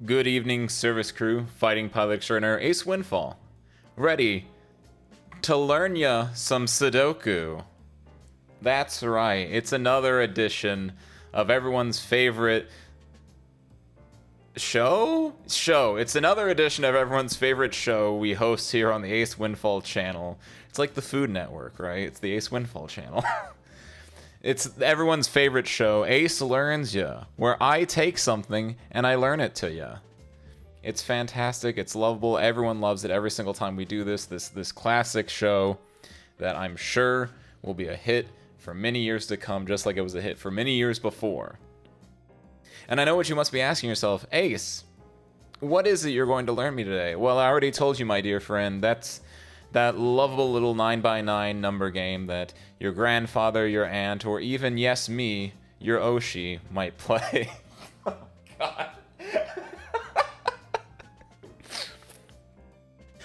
Good evening, service crew, fighting pilot extraordinaire Ace Windfall. Ready to learn ya some Sudoku. That's right, it's another edition of everyone's favorite show? It's another edition of everyone's favorite show we host here on the Ace Windfall channel. It's like the Food Network, right? It's the Ace Windfall channel. It's everyone's favorite show, Ace Learns Ya, where I take something and I learn it to ya. It's fantastic, it's lovable, everyone loves it every single time we do this classic show that I'm sure will be a hit for many years to come, just like it was a hit for many years before. And I know what you must be asking yourself, Ace, what is it you're going to learn me today? Well, I already told you, my dear friend, that's that lovable little 9x9 number game that your grandfather, your aunt, or even, yes, me, your Oshi, might play. Oh, God.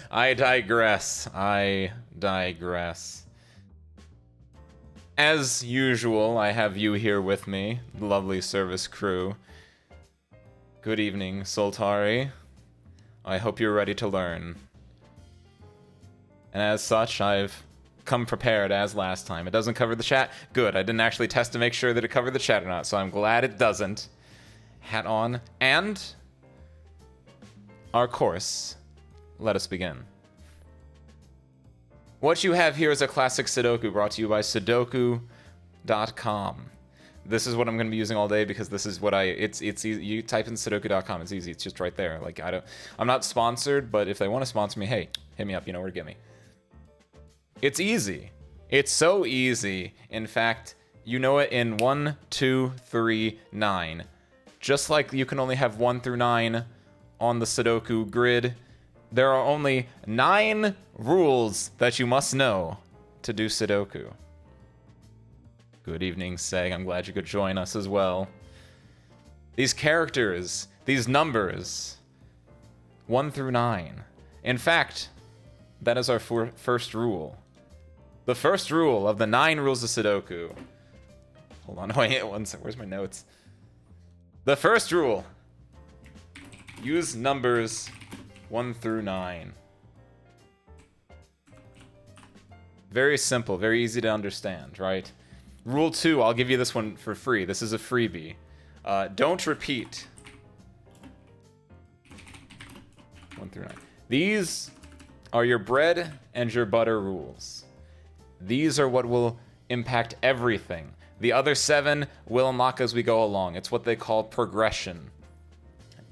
I digress. As usual, I have you here with me, lovely service crew. Good evening, Soltari. I hope you're ready to learn. And as such, I've come prepared as last time. It doesn't cover the chat. Good, I didn't actually test to make sure that it covered the chat or not, so I'm glad it doesn't. Hat on. And our course. Let us begin. What you have here is a classic Sudoku brought to you by Sudoku.com. This is what I'm going to be using all day because this is what it's easy. You type in Sudoku.com, it's easy. It's just right there. Like I'm not sponsored, but if they want to sponsor me, hey, hit me up. You know where to get me. It's easy. It's so easy. In fact, you know it in 1, 2, 3, 9. Just like you can only have 1 through 9 on the Sudoku grid, there are only 9 rules that you must know to do Sudoku. Good evening, Seg. I'm glad you could join us as well. These characters, these numbers, 1 through 9. In fact, that is our first rule. The first rule of the 9 rules of Sudoku. Hold on, wait, one second. Where's my notes? The first rule. Use numbers 1 through 9. Very simple, very easy to understand, right? Rule 2, I'll give you this one for free. This is a freebie. Don't repeat. 1 through 9. These are your bread and your butter rules. These are what will impact everything. The other 7 will unlock as we go along. It's what they call progression.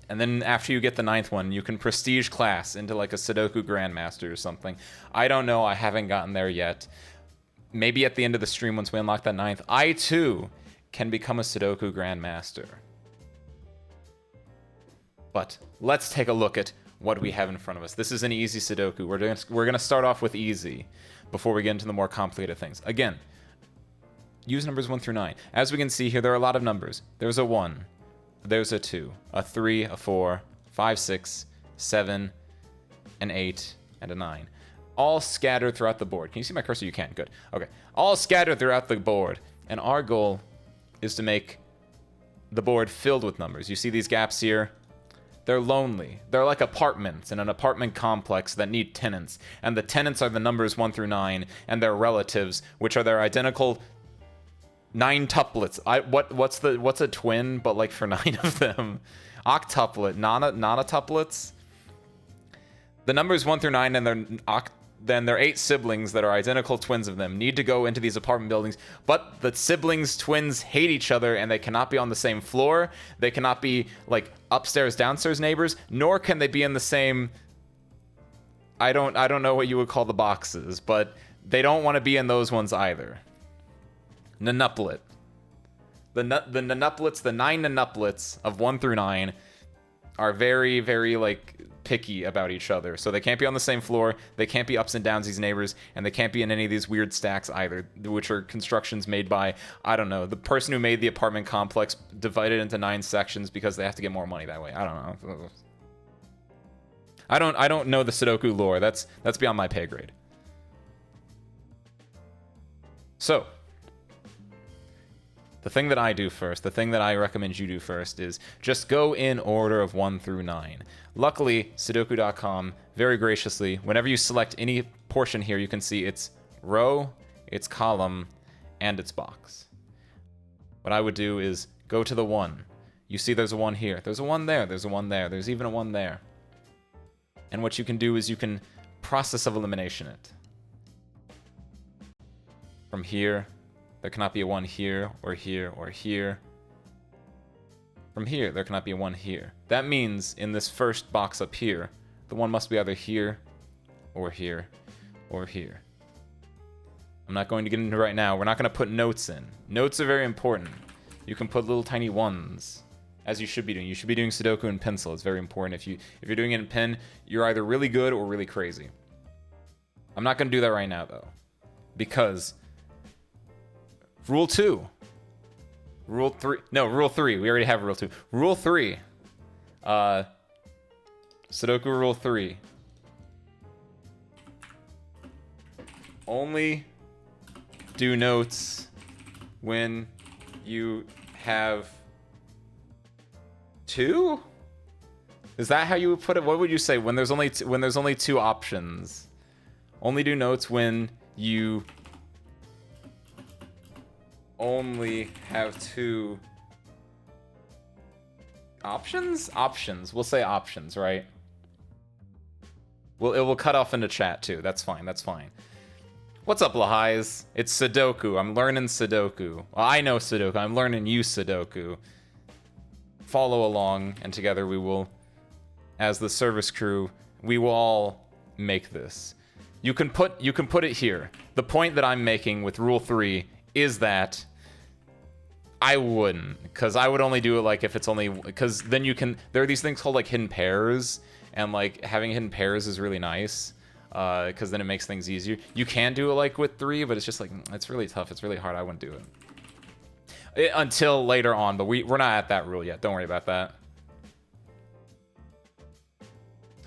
And then after you get the 9th one, you can prestige class into like a Sudoku Grandmaster or something. I don't know, I haven't gotten there yet. Maybe at the end of the stream, once we unlock that 9th, I too can become a Sudoku Grandmaster. But let's take a look at what we have in front of us. This is an easy Sudoku. We're gonna start off with easy before we get into the more complicated things. Again, use numbers 1 through 9. As we can see here, there are a lot of numbers. There's a 1. There's a 2, a 3, a 4, 5, 6, 7, an 8, and a 9. All scattered throughout the board. Can you see my cursor? You can. Good. Okay. All scattered throughout the board. And our goal is to make the board filled with numbers. You see these gaps here? They're lonely. They're like apartments in an apartment complex that need tenants. And the tenants are the numbers 1 through 9 and their relatives, which are their identical 9 tuplets. What's a twin, but like for 9 of them? Octuplet, nonatuplets. The numbers 1 through 9 and their 8 siblings that are identical twins of them need to go into these apartment buildings, but the siblings, twins hate each other and they cannot be on the same floor. They cannot be like upstairs, downstairs neighbors, nor can they be in the same, I don't know what you would call the boxes, but they don't want to be in those ones either. Nanuplet. The nanuplets, the 9 nanuplets of 1 through 9 are very, very like picky about each other. So they can't be on the same floor, they can't be ups and downs these neighbors, and they can't be in any of these weird stacks either, which are constructions made by, I don't know, the person who made the apartment complex divided into 9 sections because they have to get more money that way. I don't know. I don't know the Sudoku lore. That's beyond my pay grade. The thing that I do first, the thing that I recommend you do first is just go in order of 1 through 9. Luckily, Sudoku.com, very graciously, whenever you select any portion here, you can see it's row, it's column, and it's box. What I would do is go to the 1. You see there's a 1 here. There's a 1 there. There's a 1 there. There's even a 1 there. And what you can do is you can process of elimination it. From here, there cannot be a 1 here, or here, or here. From here, there cannot be a 1 here. That means in this first box up here, the 1 must be either here, or here, or here. I'm not going to get into it right now. We're not going to put notes in. Notes are very important. You can put little tiny 1s, as you should be doing. You should be doing Sudoku in pencil. It's very important. If you're doing it in pen, you're either really good or really crazy. I'm not going to do that right now, though, because Rule 2. Rule 3. No, Rule 3. We already have Rule 2. Rule 3. Sudoku Rule 3. Only do notes when you have 2? Is that how you would put it? What would you say when there's only two options? Only do notes when you only have 2 options? Options. We'll say options, right? Well, it will cut off into chat too. That's fine. That's fine. What's up, Lahais? It's Sudoku. I'm learning Sudoku. Well, I know Sudoku. I'm learning you Sudoku. Follow along, and together we will, as the service crew, we will all make this. You can put it here. The point that I'm making with Rule 3 is that I wouldn't, because I would only do it like if it's only, because then you can, there are these things called like hidden pairs, and like having hidden pairs is really nice. Because then it makes things easier. You can do it like with 3, but it's just like, it's really tough. It's really hard. I wouldn't do it. Until later on, but we're not at that rule yet. Don't worry about that.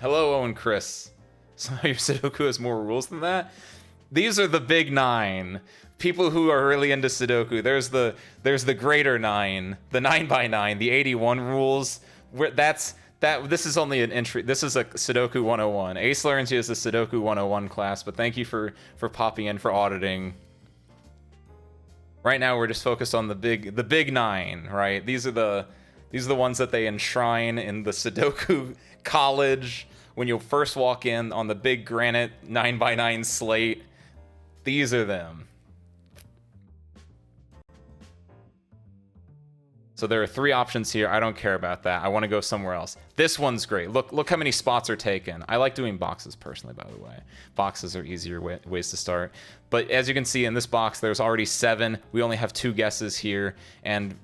Hello, Owen Chris. So your Sudoku has more rules than that? These are the big 9. People who are really into Sudoku. There's the greater 9, the 9x9, the 81 rules. This is only an entry. This is a Sudoku 101. Ace Learns is a Sudoku 101 class, but thank you for popping in for auditing. Right now we're just focused on the big 9, right? These are the ones that they enshrine in the Sudoku college when you first walk in on the big granite 9x9 slate. These are them. So there are 3 options here. I don't care about that. I want to go somewhere else. This one's great. Look how many spots are taken. I like doing boxes personally, by the way. Boxes are easier ways to start. But as you can see in this box, there's already 7. We only have 2 guesses here, and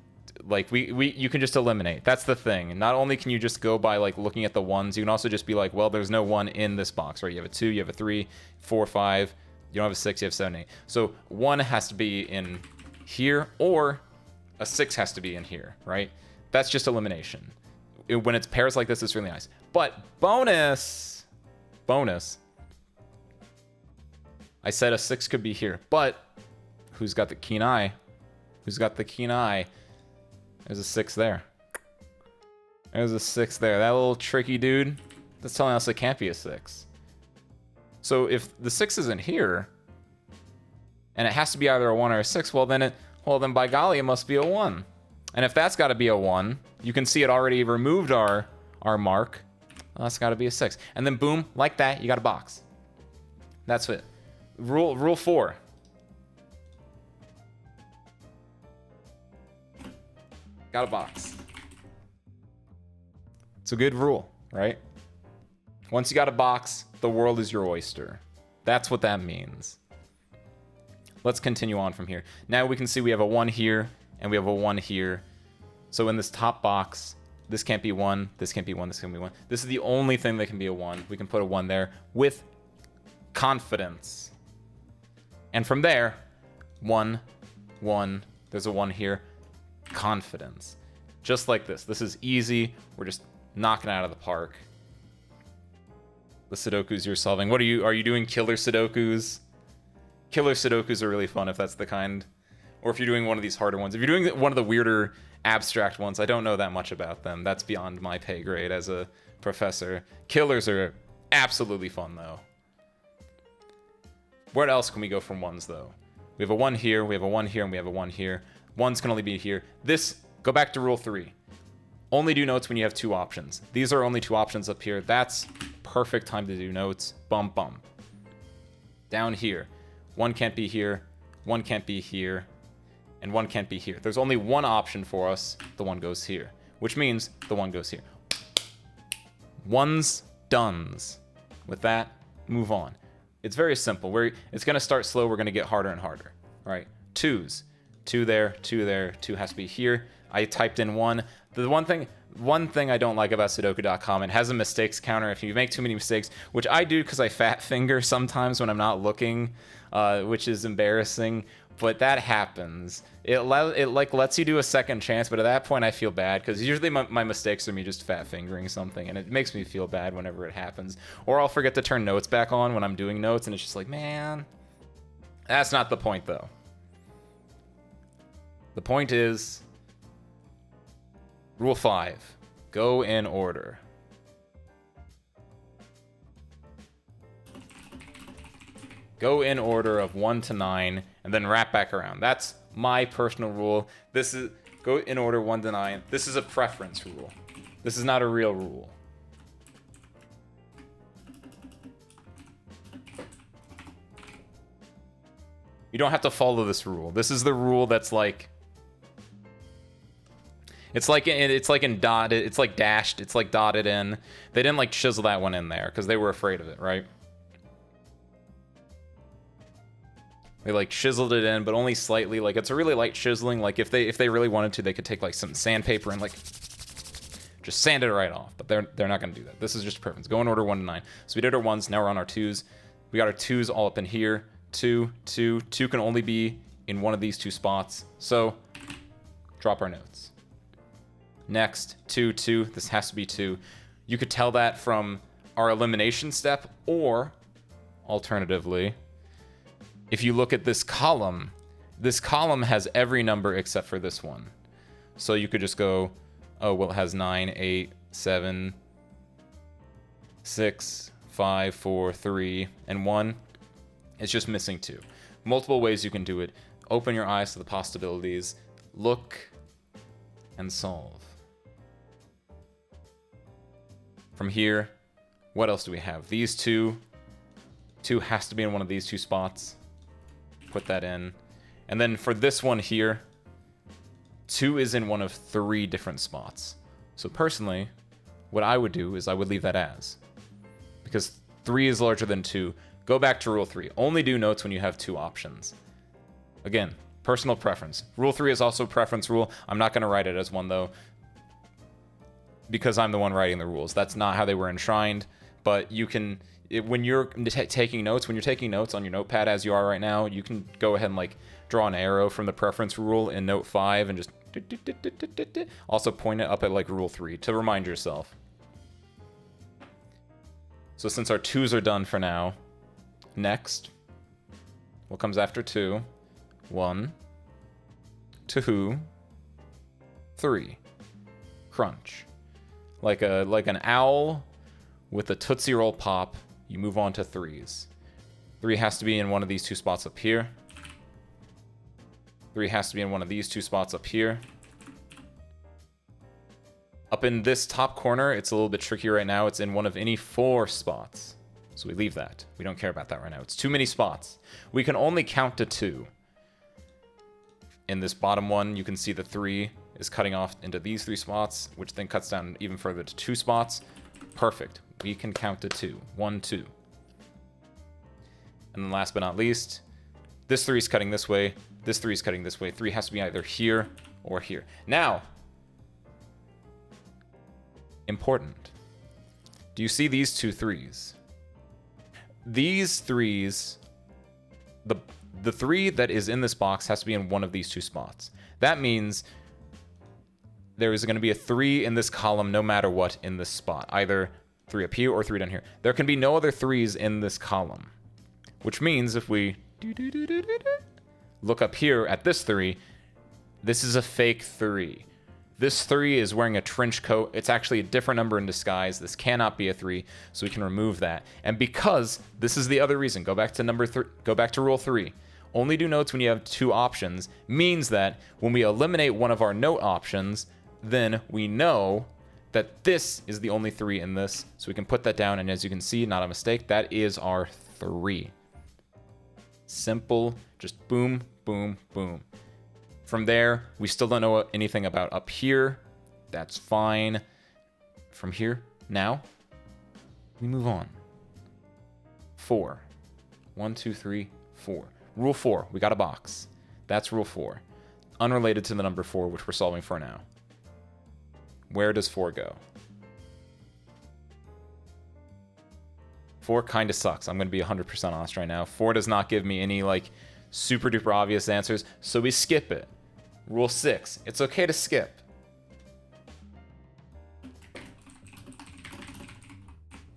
like you can just eliminate. That's the thing. Not only can you just go by like looking at the 1s, you can also just be like, well, there's no 1 in this box, right? You have a 2, you have a 3, 4, 5. You don't have a 6, you have 7, 8. So 1 has to be in here, or a 6 has to be in here, right? That's just elimination. When it's pairs like this, it's really nice. But bonus, I said a 6 could be here, but who's got the keen eye? Who's got the keen eye? There's a 6 there. There's a 6 there. That little tricky dude, that's telling us it can't be a 6. So if the 6 isn't here, and it has to be either a 1 or a 6, well then by golly, it must be a 1. And if that's got to be a 1, you can see it already removed our mark. Well, that's got to be a 6. And then boom, like that, you got a box. That's it. Rule 4. Got a box. It's a good rule, right? Once you got a box, the world is your oyster. That's what that means. Let's continue on from here. Now we can see we have a 1 here, and we have a 1 here. So in this top box, this can't be 1, this can't be 1, this can't be 1. This is the only thing that can be a 1. We can put a 1 there with confidence. And from there, 1, 1, there's a 1 here. Confidence. Just like this. This is easy. We're just knocking it out of the park. The Sudokus you're solving. Are you doing killer Sudokus? Killer Sudokus are really fun if that's the kind. Or if you're doing one of these harder ones. If you're doing one of the weirder abstract ones, I don't know that much about them. That's beyond my pay grade as a professor. Killers are absolutely fun, though. Where else can we go from ones, though? We have a 1 here, we have a 1 here, and we have a 1 here. Ones can only be here. This, go back to rule 3. Only do notes when you have 2 options. These are only 2 options up here. That's perfect time to do notes. Bum, bum. Down here. 1 can't be here, 1 can't be here, and 1 can't be here. There's only 1 option for us. The 1 goes here, which means the 1 goes here. Ones, dones. With that, move on. It's very simple. It's going to start slow. We're going to get harder and harder. All right. 2s. 2 there, 2 there. 2 has to be here. I typed in 1. The one thing I don't like about Sudoku.com, it has a mistakes counter. If you make too many mistakes, which I do because I fat finger sometimes when I'm not looking, which is embarrassing. But that happens. It like lets you do a second chance, but at that point I feel bad because usually my mistakes are me just fat fingering something, and it makes me feel bad whenever it happens. Or I'll forget to turn notes back on when I'm doing notes, and it's just like, man, that's not the point though. The point is rule 5: go in order. Go in order of 1 to 9, and then wrap back around. That's my personal rule. This is go in order 1 to 9. This is a preference rule. This is not a real rule. You don't have to follow this rule. This is the rule that's like, it's like in dotted, it's like dashed, it's like dotted in. They didn't like chisel that one in there because they were afraid of it, right? They like chiseled it in, but only slightly. Like it's a really light chiseling. Like if they really wanted to, they could take like some sandpaper and like just sand it right off. But they're not gonna do that. This is just preference. Go in order 1 to 9. So we did our 1s. Now we're on our 2s. We got our 2s all up in here. 2, 2, 2 can only be in one of these 2 spots. So drop our notes. Next, 2, 2. This has to be 2. You could tell that from our elimination step, or alternatively, if you look at this column has every number except for this one. So you could just go, oh, well, it has 9, 8, 7, 6, 5, 4, 3, and 1. It's just missing 2. Multiple ways you can do it. Open your eyes to the possibilities. Look and solve. From here, what else do we have? These 2. 2 has to be in one of these 2 spots. Put that in. And then for this one here, 2 is in one of 3 different spots. So personally, what I would do is I would leave that as. Because 3 is larger than 2. Go back to rule 3. Only do notes when you have 2 options. Again, personal preference. Rule 3 is also a preference rule. I'm not going to write it as one, though, because I'm the one writing the rules. That's not how they were enshrined. But you can... when you're taking notes on your notepad as you are right now, you can go ahead and like draw an arrow from the preference rule in note 5 and just also point it up at like rule 3 to remind yourself. So since our 2s are done for now, next, what comes after 2? 1, 2, 3. Crunch. Like an owl with a Tootsie Roll pop. You move on to 3s. 3 has to be in one of these 2 spots up here. 3 has to be in one of these 2 spots up here. Up in this top corner, it's a little bit trickier right now. It's in one of any 4 spots. So we leave that. We don't care about that right now. It's too many spots. We can only count to 2. In this bottom one, you can see the 3 is cutting off into these 3 spots, which then cuts down even further to 2 spots. Perfect. We can count to 2. 1, 2. And then last but not least, this 3 is cutting this way. This 3 is cutting this way. 3 has to be either here or here. Now, important. Do you see these 2 3s? These 3s, the 3 that is in this box has to be in one of these 2 spots. That means there is going to be a 3 in this column no matter what in this spot. Either 3 up here or 3 down here. There can be no other 3s in this column. Which means if we look up here at this 3, this is a fake 3. This 3 is wearing a trench coat. It's actually a different number in disguise. This cannot be a 3, so we can remove that. And because this is the other reason, go back to rule 3. Only do notes when you have 2 options, means that when we eliminate one of our note options, then we know that this is the only 3 in this, so we can put that down, and as you can see, not a mistake, that is our 3. Simple, just boom, boom, boom. From there, we still don't know anything about up here. That's fine. From here, now, we move on. 4. 1, 2, 3, 4. Rule 4, we got a box. That's rule 4. Unrelated to the number 4, which we're solving for now. Where does 4 go? 4 kind of sucks. I'm going to be 100% honest right now. 4 does not give me any, like, super duper obvious answers, so we skip it. Rule 6, it's okay to skip.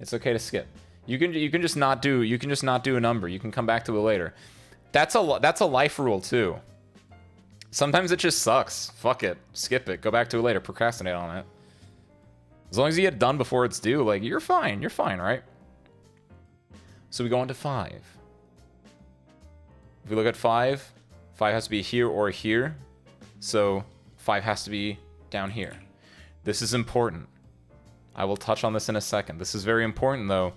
It's okay to skip. You can just not do a number. You can come back to it later. That's a life rule too. Sometimes it just sucks. Fuck it. Skip it. Go back to it later. Procrastinate on it. As long as you get it done before it's due, like, you're fine. You're fine, right? So we go on to 5. If we look at 5, 5 has to be here or here. So 5 has to be down here. This is important. I will touch on this in a second. This is very important, though.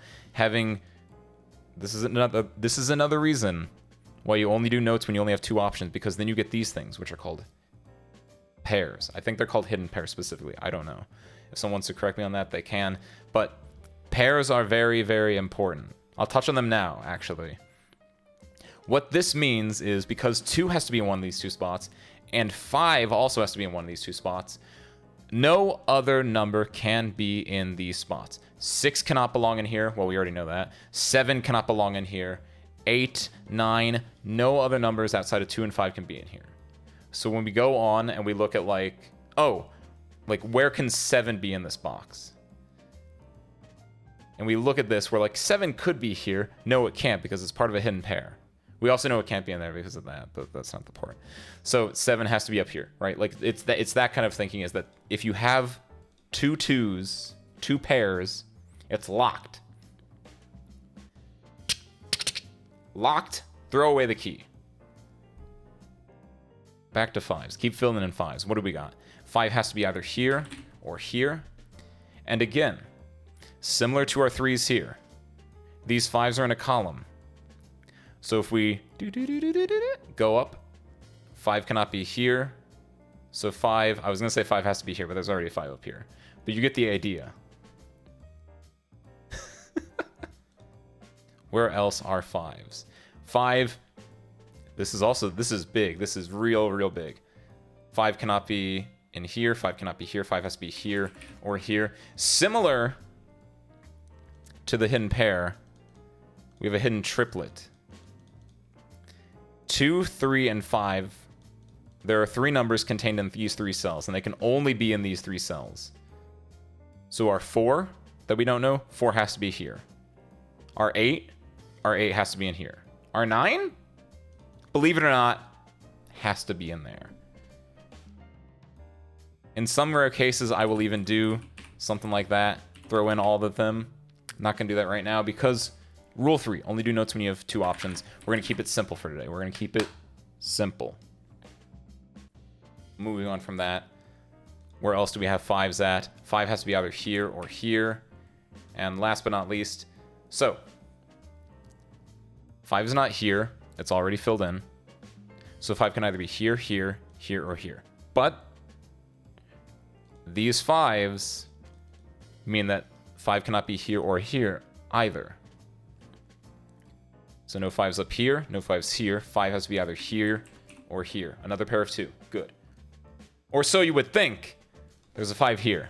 This is another reason why you only do notes when you only have 2 options, because then you get these things, which are called pairs. I think they're called hidden pairs specifically. I don't know. If someone wants to correct me on that, they can. But pairs are very, very important. I'll touch on them now, actually. What this means is because 2 has to be in one of these 2 spots, and 5 also has to be in one of these 2 spots, no other number can be in these spots. 6 cannot belong in here. Well, we already know that. 7 cannot belong in here. 8, 9, no other numbers outside of 2 and 5 can be in here. So when we go on and we look at, like, oh, like, where can 7 be in this box? And we look at this, we're like, 7 could be here. No, it can't, because it's part of a hidden pair. We also know it can't be in there because of that, but that's not the point. So 7 has to be up here, right? Like, it's that kind of thinking, is that if you have 2 2s, 2 pairs, it's locked. Locked, throw away the key. Back to 5s. Keep filling in 5s. What do we got? 5 has to be either here or here. And again, similar to our 3s here, these 5s are in a column. So if we go up, 5 cannot be here. So 5, I was going to say 5 has to be here, but there's already a 5 up here. But you get the idea. Where else are 5s? 5, this is big. This is real big. 5 cannot be in here. 5 cannot be here. 5 has to be here or here. Similar to the hidden pair, we have a hidden triplet. 2, 3, and 5. There are 3 numbers contained in these 3 cells, and they can only be in these 3 cells. So our 4 that we don't know, 4 has to be here. Our 8 has to be in here. Our 9, believe it or not, has to be in there. In some rare cases, I will even do something like that, throw in all of them. I'm not going to do that right now because rule 3, only do notes when you have 2 options. We're going to keep it simple for today. We're going to keep it simple. Moving on from that, where else do we have 5s at? 5 has to be either here or here. And last but not least, so 5 is not here. It's already filled in. So 5 can either be here, here, here, or here. But these 5s mean that 5 cannot be here or here either. So no 5s up here, no 5s here. 5 has to be either here or here. Another pair of 2. Good. Or so you would think. There's a 5 here.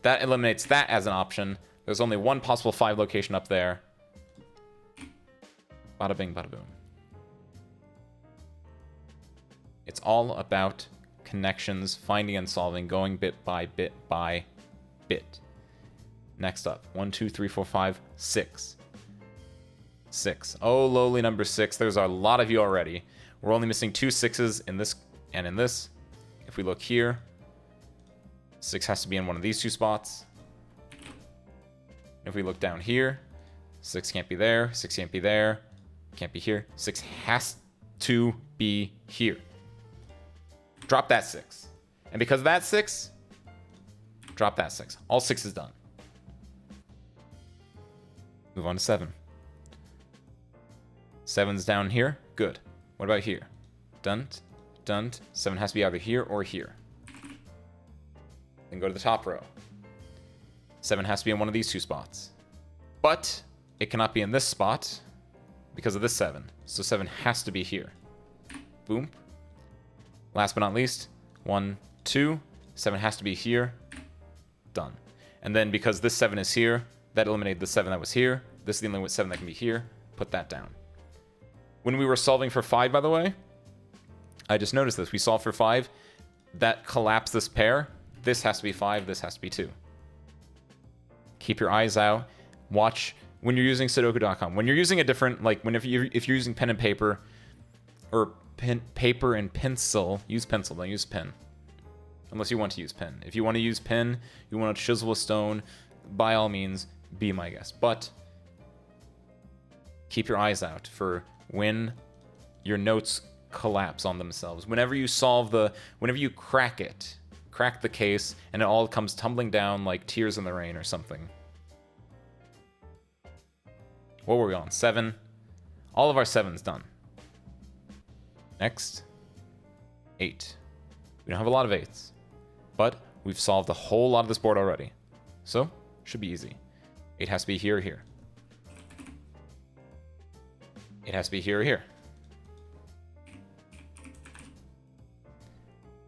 That eliminates that as an option. There's only one possible 5 location up there. Bada bing, bada boom. It's all about connections, finding and solving, going bit by bit by bit. Next up, 1, 2, 3, 4, 5, 6. 6. Oh, lowly number 6. There's a lot of you already. We're only missing 2 6s in this and in this. If we look here, 6 has to be in one of these 2 spots. If we look down here, 6 can't be there, 6 can't be there, can't be here. 6 has to be here. Drop that 6. And because of that 6, drop that 6. All 6 is done. Move on to 7. 7's down here. Good. What about here? Done. Done. 7 has to be either here or here. Then go to the top row. 7 has to be in one of these 2 spots. But it cannot be in this spot because of this 7. So 7 has to be here. Boom. Last but not least, 1, 2. 7 has to be here. Done. And then because this 7 is here, that eliminated the 7 that was here. This is the only 7 that can be here. Put that down. When we were solving for 5, by the way, I just noticed this. We solved for 5. That collapsed this pair. This has to be 5. This has to be 2. Keep your eyes out. Watch when you're using Sudoku.com. When you're using a different, like, if you're using pen and paper, or paper and pencil, use pencil, don't use pen. Unless you want to use pen. If you want to use pen, you want to chisel a stone, by all means, be my guest. But keep your eyes out for when your notes collapse on themselves. Whenever you crack the case, and it all comes tumbling down like tears in the rain or something. What were we on? 7. All of our 7's done. Next, 8. We don't have a lot of 8s, but we've solved a whole lot of this board already. So, should be easy. 8 has to be here or here. It has to be here or here.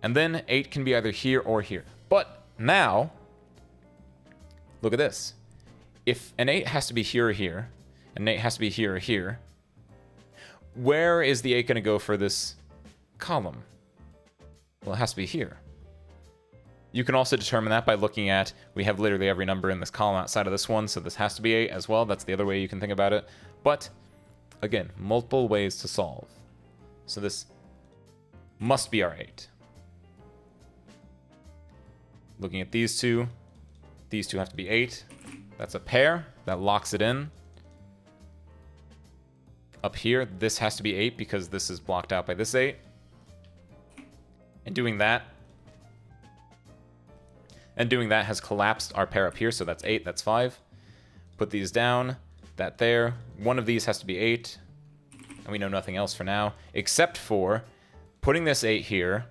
And then 8 can be either here or here. But now, look at this. If an 8 has to be here or here, and an 8 has to be here or here, where is the 8 going to go for this column? Well, it has to be here. You can also determine that by looking at, we have literally every number in this column outside of this one, so this has to be 8 as well. That's the other way you can think about it. But, again, multiple ways to solve. So this must be our 8. Looking at these two have to be 8. That's a pair. That locks it in. Up here, this has to be 8 because this is blocked out by this 8. And doing that has collapsed our pair up here, so that's 8, that's 5. Put these down, that there. One of these has to be 8. And we know nothing else for now, except for putting this 8 here,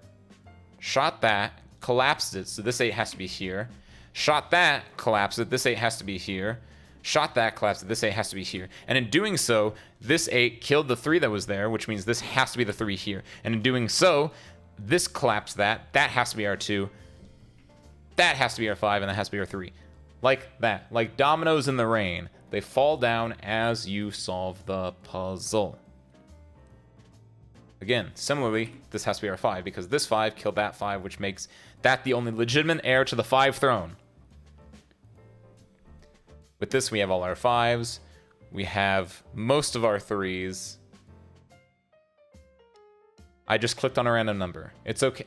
shot that, collapsed it, so this 8 has to be here. Shot that, collapsed it, this 8 has to be here. Shot that, collapsed it, this 8 has to be here. And in doing so, this 8 killed the 3 that was there, which means this has to be the 3 here. And in doing so, this collapsed that, that has to be our 2, that has to be our 5, and that has to be our 3. Like that. Like dominoes in the rain. They fall down as you solve the puzzle. Again, similarly, this has to be our 5, because this 5 killed that 5, which makes that the only legitimate heir to the 5 throne. With this, we have all our 5s. We have most of our 3s. I just clicked on a random number. It's okay.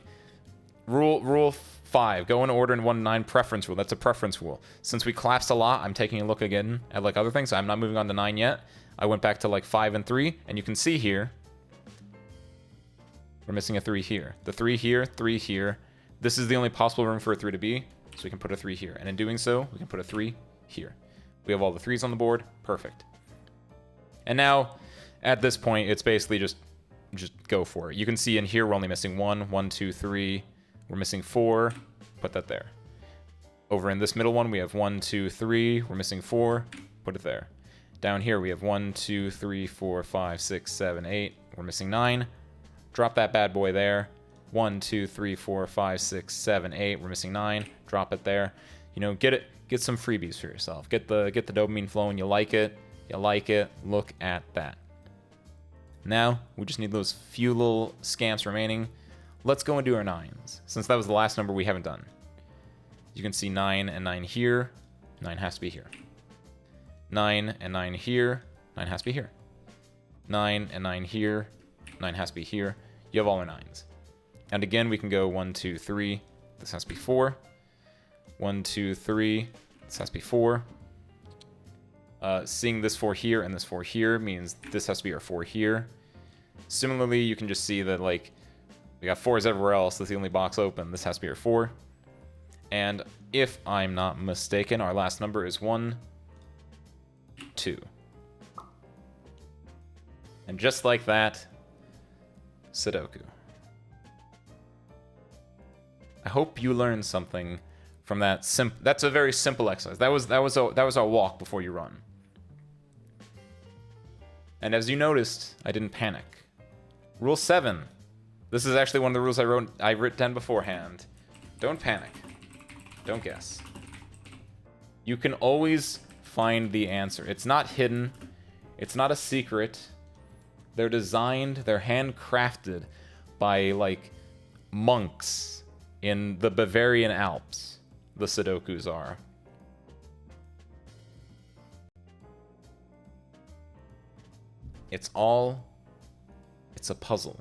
Rule 5. Go in order in 1 to 9. Preference rule. That's a preference rule. Since we collapsed a lot, I'm taking a look again at like other things. I'm not moving on to 9 yet. I went back to like 5 and 3. And you can see here, we're missing a 3 here. The 3 here, 3 here. This is the only possible room for a 3 to be. So we can put a 3 here. And in doing so, we can put a 3 here. We have all the 3s on the board. Perfect. And now, at this point, it's basically just go for it. You can see in here we're only missing 1, 1, 2, 3. We're missing 4. Put that there. Over in this middle one, we have 1, 2, 3. We're missing 4. Put it there. Down here, we have 1, 2, 3, 4, 5, 6, 7, 8. We're missing 9. Drop that bad boy there. 1, 2, 3, 4, 5, 6, 7, 8. We're missing 9. Drop it there. You know, get some freebies for yourself. Get the dopamine flowing. You like it. You like it. Look at that. Now, we just need those few little scamps remaining. Let's go and do our 9s, since that was the last number we haven't done. You can see 9 and 9 here. 9 has to be here. 9 and 9 here. 9 has to be here. 9 and 9 here. 9 has to be here. You have all our 9s. And again, we can go 1, 2, 3. This has to be 4. 1, 2, 3. This has to be 4. Seeing this 4 here and this 4 here means this has to be our 4 here. Similarly, you can just see that, like, we got 4s everywhere else. That's the only box open. This has to be our 4. And if I'm not mistaken, our last number is 1, 2. And just like that, Sudoku. I hope you learned something from that. That's a very simple exercise. That was our walk before you run. And as you noticed, I didn't panic. Rule 7. This is actually one of the rules I wrote down beforehand. Don't panic. Don't guess. You can always find the answer. It's not hidden. It's not a secret. They're designed, they're handcrafted by, like, monks in the Bavarian Alps. The Sudokus are. It's a puzzle.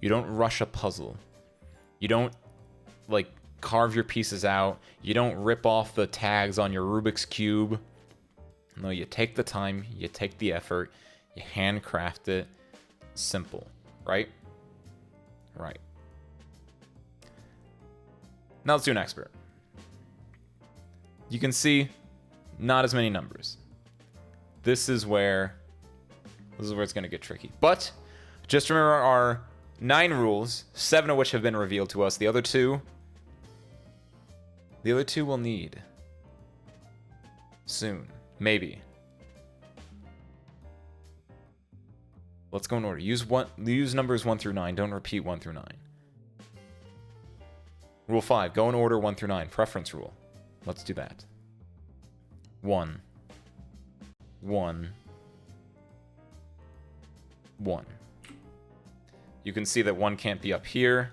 You don't rush a puzzle. You don't, like, carve your pieces out. You don't rip off the tags on your Rubik's Cube. No, you take the time, you take the effort, you handcraft it. Simple, right? Right. Now let's do an expert. You can see not as many numbers. This is where it's going to get tricky. But just remember our 9 rules, 7 of which have been revealed to us. The other two we'll need soon. Maybe. Let's go in order. Use numbers 1 through 9. Don't repeat 1 through 9. Rule 5. Go in order 1 through 9. Preference rule. Let's do that. 1. 1. 1. You can see that 1 can't be up here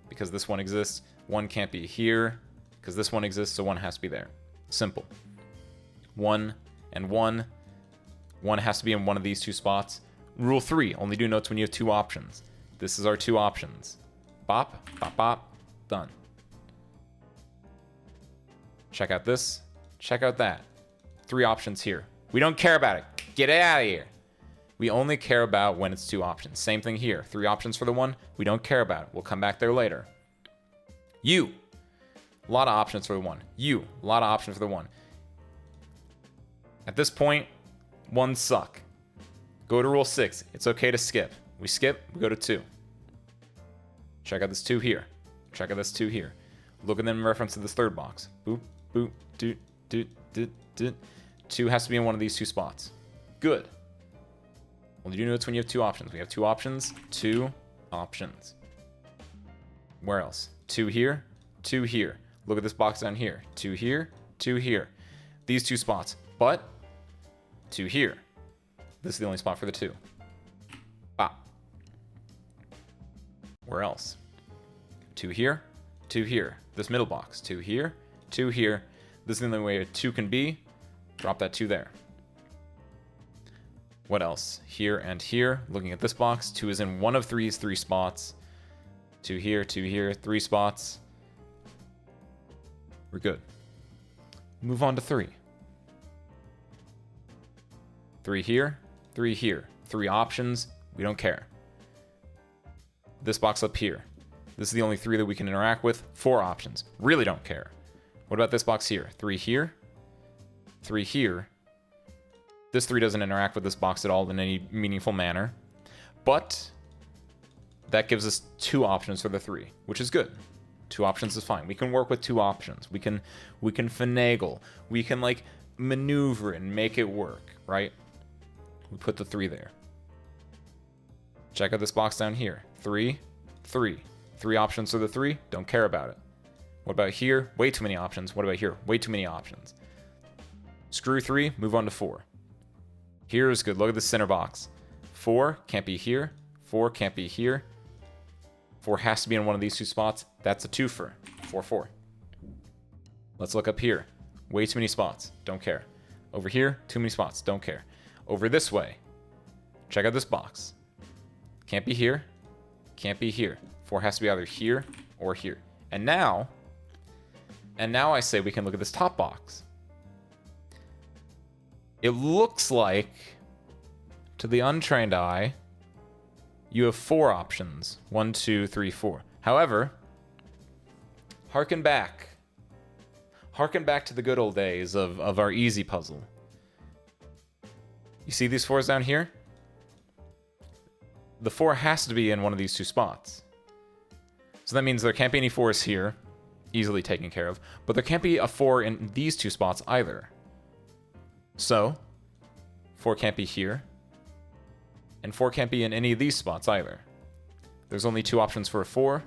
because this one exists. 1 can't be here because this one exists, so 1 has to be there. Simple. 1 and 1. 1 has to be in one of these 2 spots. Rule 3. Only do notes when you have 2 options. This is our 2 options. Bop, bop, bop. Done. Check out this. Check out that. 3 options here. We don't care about it. Get it out of here. We only care about when it's 2 options. Same thing here. 3 options for the 1. We don't care about it. We'll come back there later. U. A lot of options for the 1. U. A lot of options for the 1. At this point, 1s suck. Go to rule 6. It's okay to skip. We skip, we go to 2. Check out this 2 here. Check out this 2 here. Look at them in reference to this 3rd box. Boop, boop, doot, doot, doot, doot. 2 has to be in one of these 2 spots. Good. Well, you know it's when you have 2 options. We have 2 options, 2 options. Where else? 2 here, 2 here. Look at this box down here. 2 here, 2 here. These 2 spots. But 2 here. This is the only spot for the 2. Bop. Where else? 2 here, 2 here. This middle box. 2 here, 2 here. This is the only way a 2 can be. Drop that 2 there. What else? Here and here. Looking at this box. 2 is in one of 3's 3 spots. 2 here, 3 spots. We're good. Move on to 3. 3 here, 3 here. 3 options. We don't care. This box up here. This is the only 3 that we can interact with. 4 options. Really don't care. What about this box here? 3 here, 3 here. This 3 doesn't interact with this box at all in any meaningful manner. But that gives us 2 options for the 3, which is good. 2 options is fine. We can work with 2 options. We can finagle. We can, like, maneuver and make it work, right? We put the 3 there. Check out this box down here. 3, 3. 3 options for the 3. Don't care about it. What about here? Way too many options. What about here? Way too many options. Screw 3. Move on to 4. Here is good. Look at the center box. 4 can't be here. 4 can't be here. 4 has to be in one of these 2 spots. That's a twofer. 4, 4. Let's look up here. Way too many spots. Don't care. Over here, too many spots. Don't care. Over this way. Check out this box. Can't be here. Can't be here. 4 has to be either here or here. And now I say we can look at this top box. It looks like, to the untrained eye, you have 4 options. 1, 2, 3, 4. However, harken back. Harken back to the good old days of our easy puzzle. You see these 4s down here? The 4 has to be in one of these 2 spots. So that means there can't be any 4s here, easily taken care of, but there can't be a 4 in these 2 spots either. So, 4 can't be here, and 4 can't be in any of these spots either. There's only 2 options for a 4.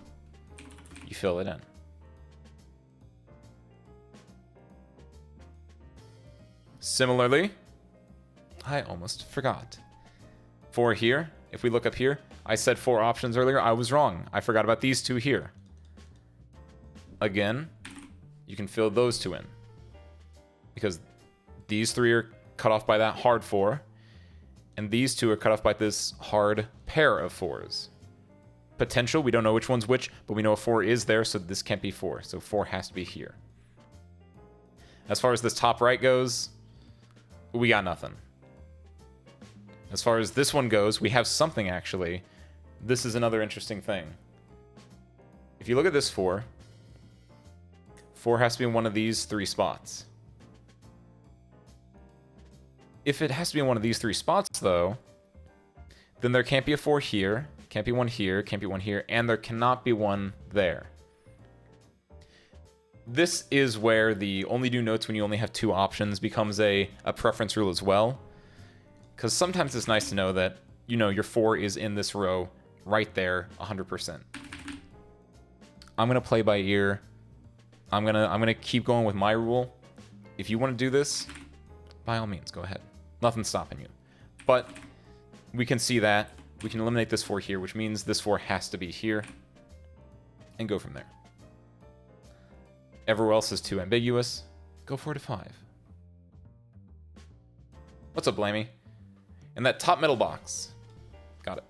You fill it in. Similarly, I almost forgot. 4 here. If we look up here, I said 4 options earlier. I was wrong. I forgot about these 2 here. Again, you can fill those 2 in. Because these 3 are cut off by that hard 4. And these 2 are cut off by this hard pair of 4s. Potential, we don't know which one's which, but we know a 4 is there, so this can't be 4. So 4 has to be here. As far as this top right goes, we got nothing. As far as this one goes, we have something actually. This is another interesting thing. If you look at this 4, 4 has to be in one of these 3 spots. If it has to be in one of these 3 spots, though, then there can't be a 4 here, can't be one here, can't be one here, and there cannot be one there. This is where the only do notes when you only have 2 options becomes a preference rule as well. Because sometimes it's nice to know that, you know, your 4 is in this row right there 100%. I'm going to play by ear. I'm going to keep going with my rule. If you want to do this, by all means, go ahead. Nothing's stopping you. But we can see that. We can eliminate this 4 here, which means this 4 has to be here. And go from there. Everywhere else is too ambiguous. Go 4 to 5. What's up, Blamey? In that top middle box. Got it.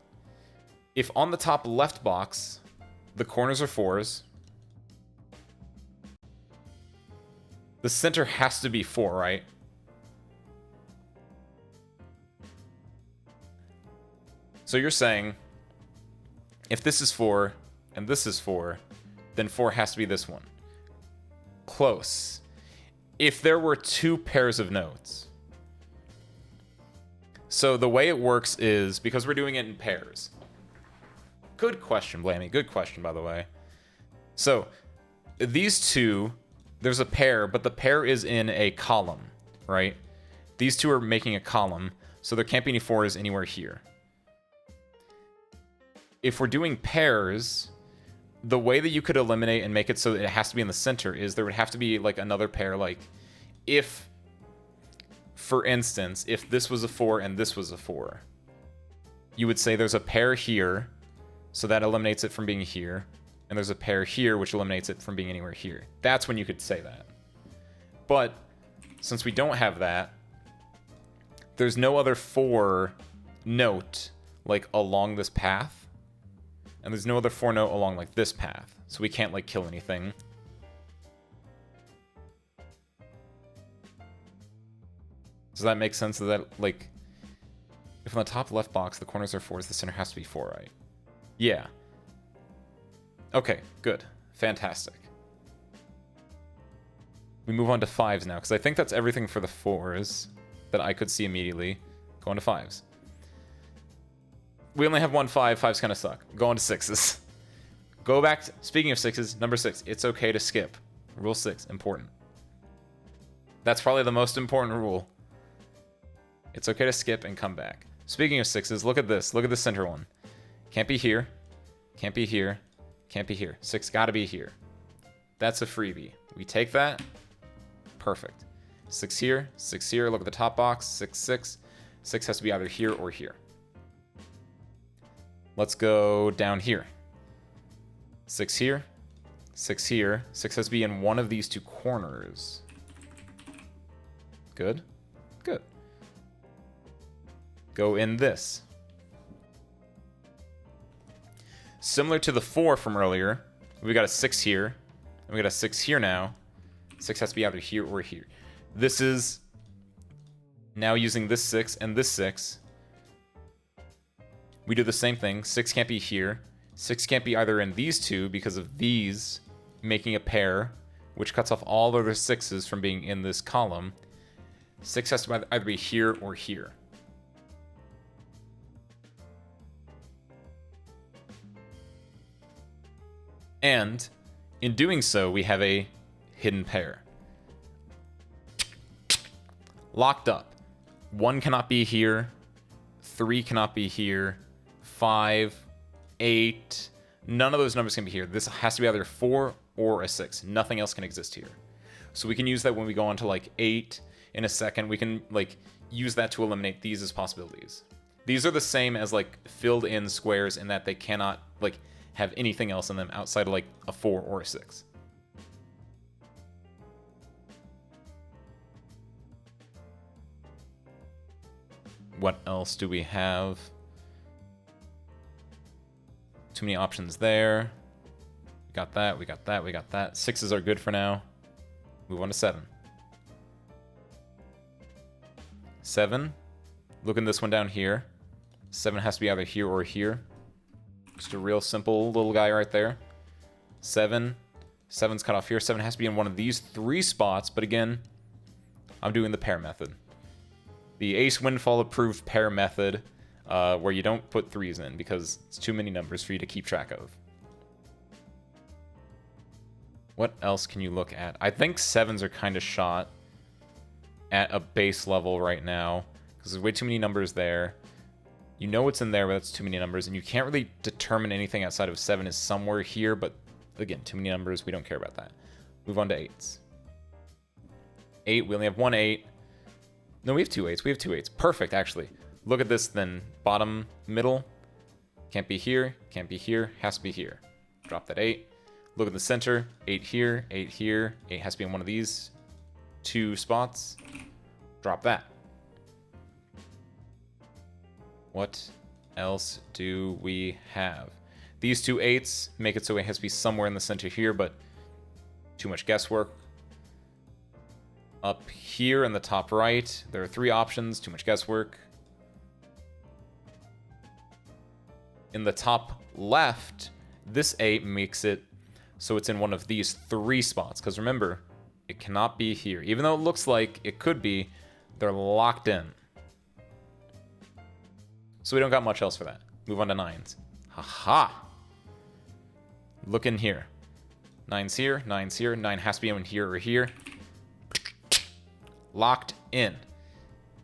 If on the top left box, the corners are 4s, the center has to be 4, right? So you're saying, if this is 4 and this is 4, then 4 has to be this one. Close. If there were 2 pairs of notes. So the way it works is, because we're doing it in pairs. Good question, Blamey. Good question, by the way. So, these 2, there's a pair, but the pair is in a column, right? These 2 are making a column, so there can't be any 4s anywhere here. If we're doing pairs, the way that you could eliminate and make it so that it has to be in the center is there would have to be like another pair, like if, for instance, if this was a 4 and this was a 4, you would say there's a pair here, so that eliminates it from being here, and there's a pair here, which eliminates it from being anywhere here. That's when you could say that. But since we don't have that, there's no other 4 note like along this path, and there's no other 4 note along like this path, so we can't like kill anything. Does that make sense? That like, if on the top left box the corners are 4s, the center has to be 4, right? Yeah. Okay, good. Fantastic. We move on to 5s now, because I think that's everything for the 4s that I could see immediately. Go on to 5s. We only have one 5. 5s kind of suck. Go on to 6s. Go back to, speaking of 6s, number 6. It's okay to skip. Rule 6, important. That's probably the most important rule. It's okay to skip and come back. Speaking of 6s, look at this. Look at the center one. Can't be here. Can't be here. Can't be here. 6 gotta be here. That's a freebie. We take that. Perfect. 6 here. 6 here. Look at the top box. 6, 6. 6 has to be either here or here. Let's go down here. 6 here. 6 here. 6 has to be in one of these 2 corners. Good. Good. Go in this. Similar to the 4 from earlier, we got a 6 here, and we got a 6 here now. 6 has to be either here or here. This is now using this 6 and this 6. We do the same thing. 6 can't be here. 6 can't be either in these two because of these making a pair, which cuts off all other 6s from being in this column. 6 has to either be here or here. And in doing so, we have a hidden pair. Locked up. 1 cannot be here. 3 cannot be here. 5, 8. None of those numbers can be here. This has to be either 4 or a 6. Nothing else can exist here. So we can use that when we go on to like 8 in a second. We can like use that to eliminate these as possibilities. These are the same as like filled in squares in that they cannot like have anything else in them outside of like a 4 or a 6. What else do we have? Too many options there. We got that, we got that, we got that. 6s are good for now. Move on to 7. 7. Look at this one down here. 7 has to be either here or here. Just a real simple little guy right there. 7. 7's cut off here. 7 has to be in one of these 3 spots, but again, I'm doing the pair method. The Ace Windfall approved pair method, where you don't put 3s in because it's too many numbers for you to keep track of. What else can you look at? I think 7s are kind of shot at a base level right now because there's way too many numbers there. You know what's in there, but that's too many numbers, and you can't really determine anything outside of 7 is somewhere here, but again, too many numbers, we don't care about that. Move on to 8s. 8, we only have 1 8. No, we have 2 8s. We have 2 8s. Perfect, actually. Look at this then. Bottom, middle. Can't be here. Can't be here. Has to be here. Drop that 8. Look at the center. 8 here. 8 here. 8 has to be in one of these 2 spots. Drop that. What else do we have? These 2 8s make it so it has to be somewhere in the center here, but too much guesswork. Up here in the top right, there are 3 options, too much guesswork. In the top left, this 8 makes it so it's in one of these 3 spots. Because remember, it cannot be here. Even though it looks like it could be, they're locked in. So we don't got much else for that. Move on to 9s. Haha! Look in here. 9's here, 9's here. 9 has to be in here or here. Locked in.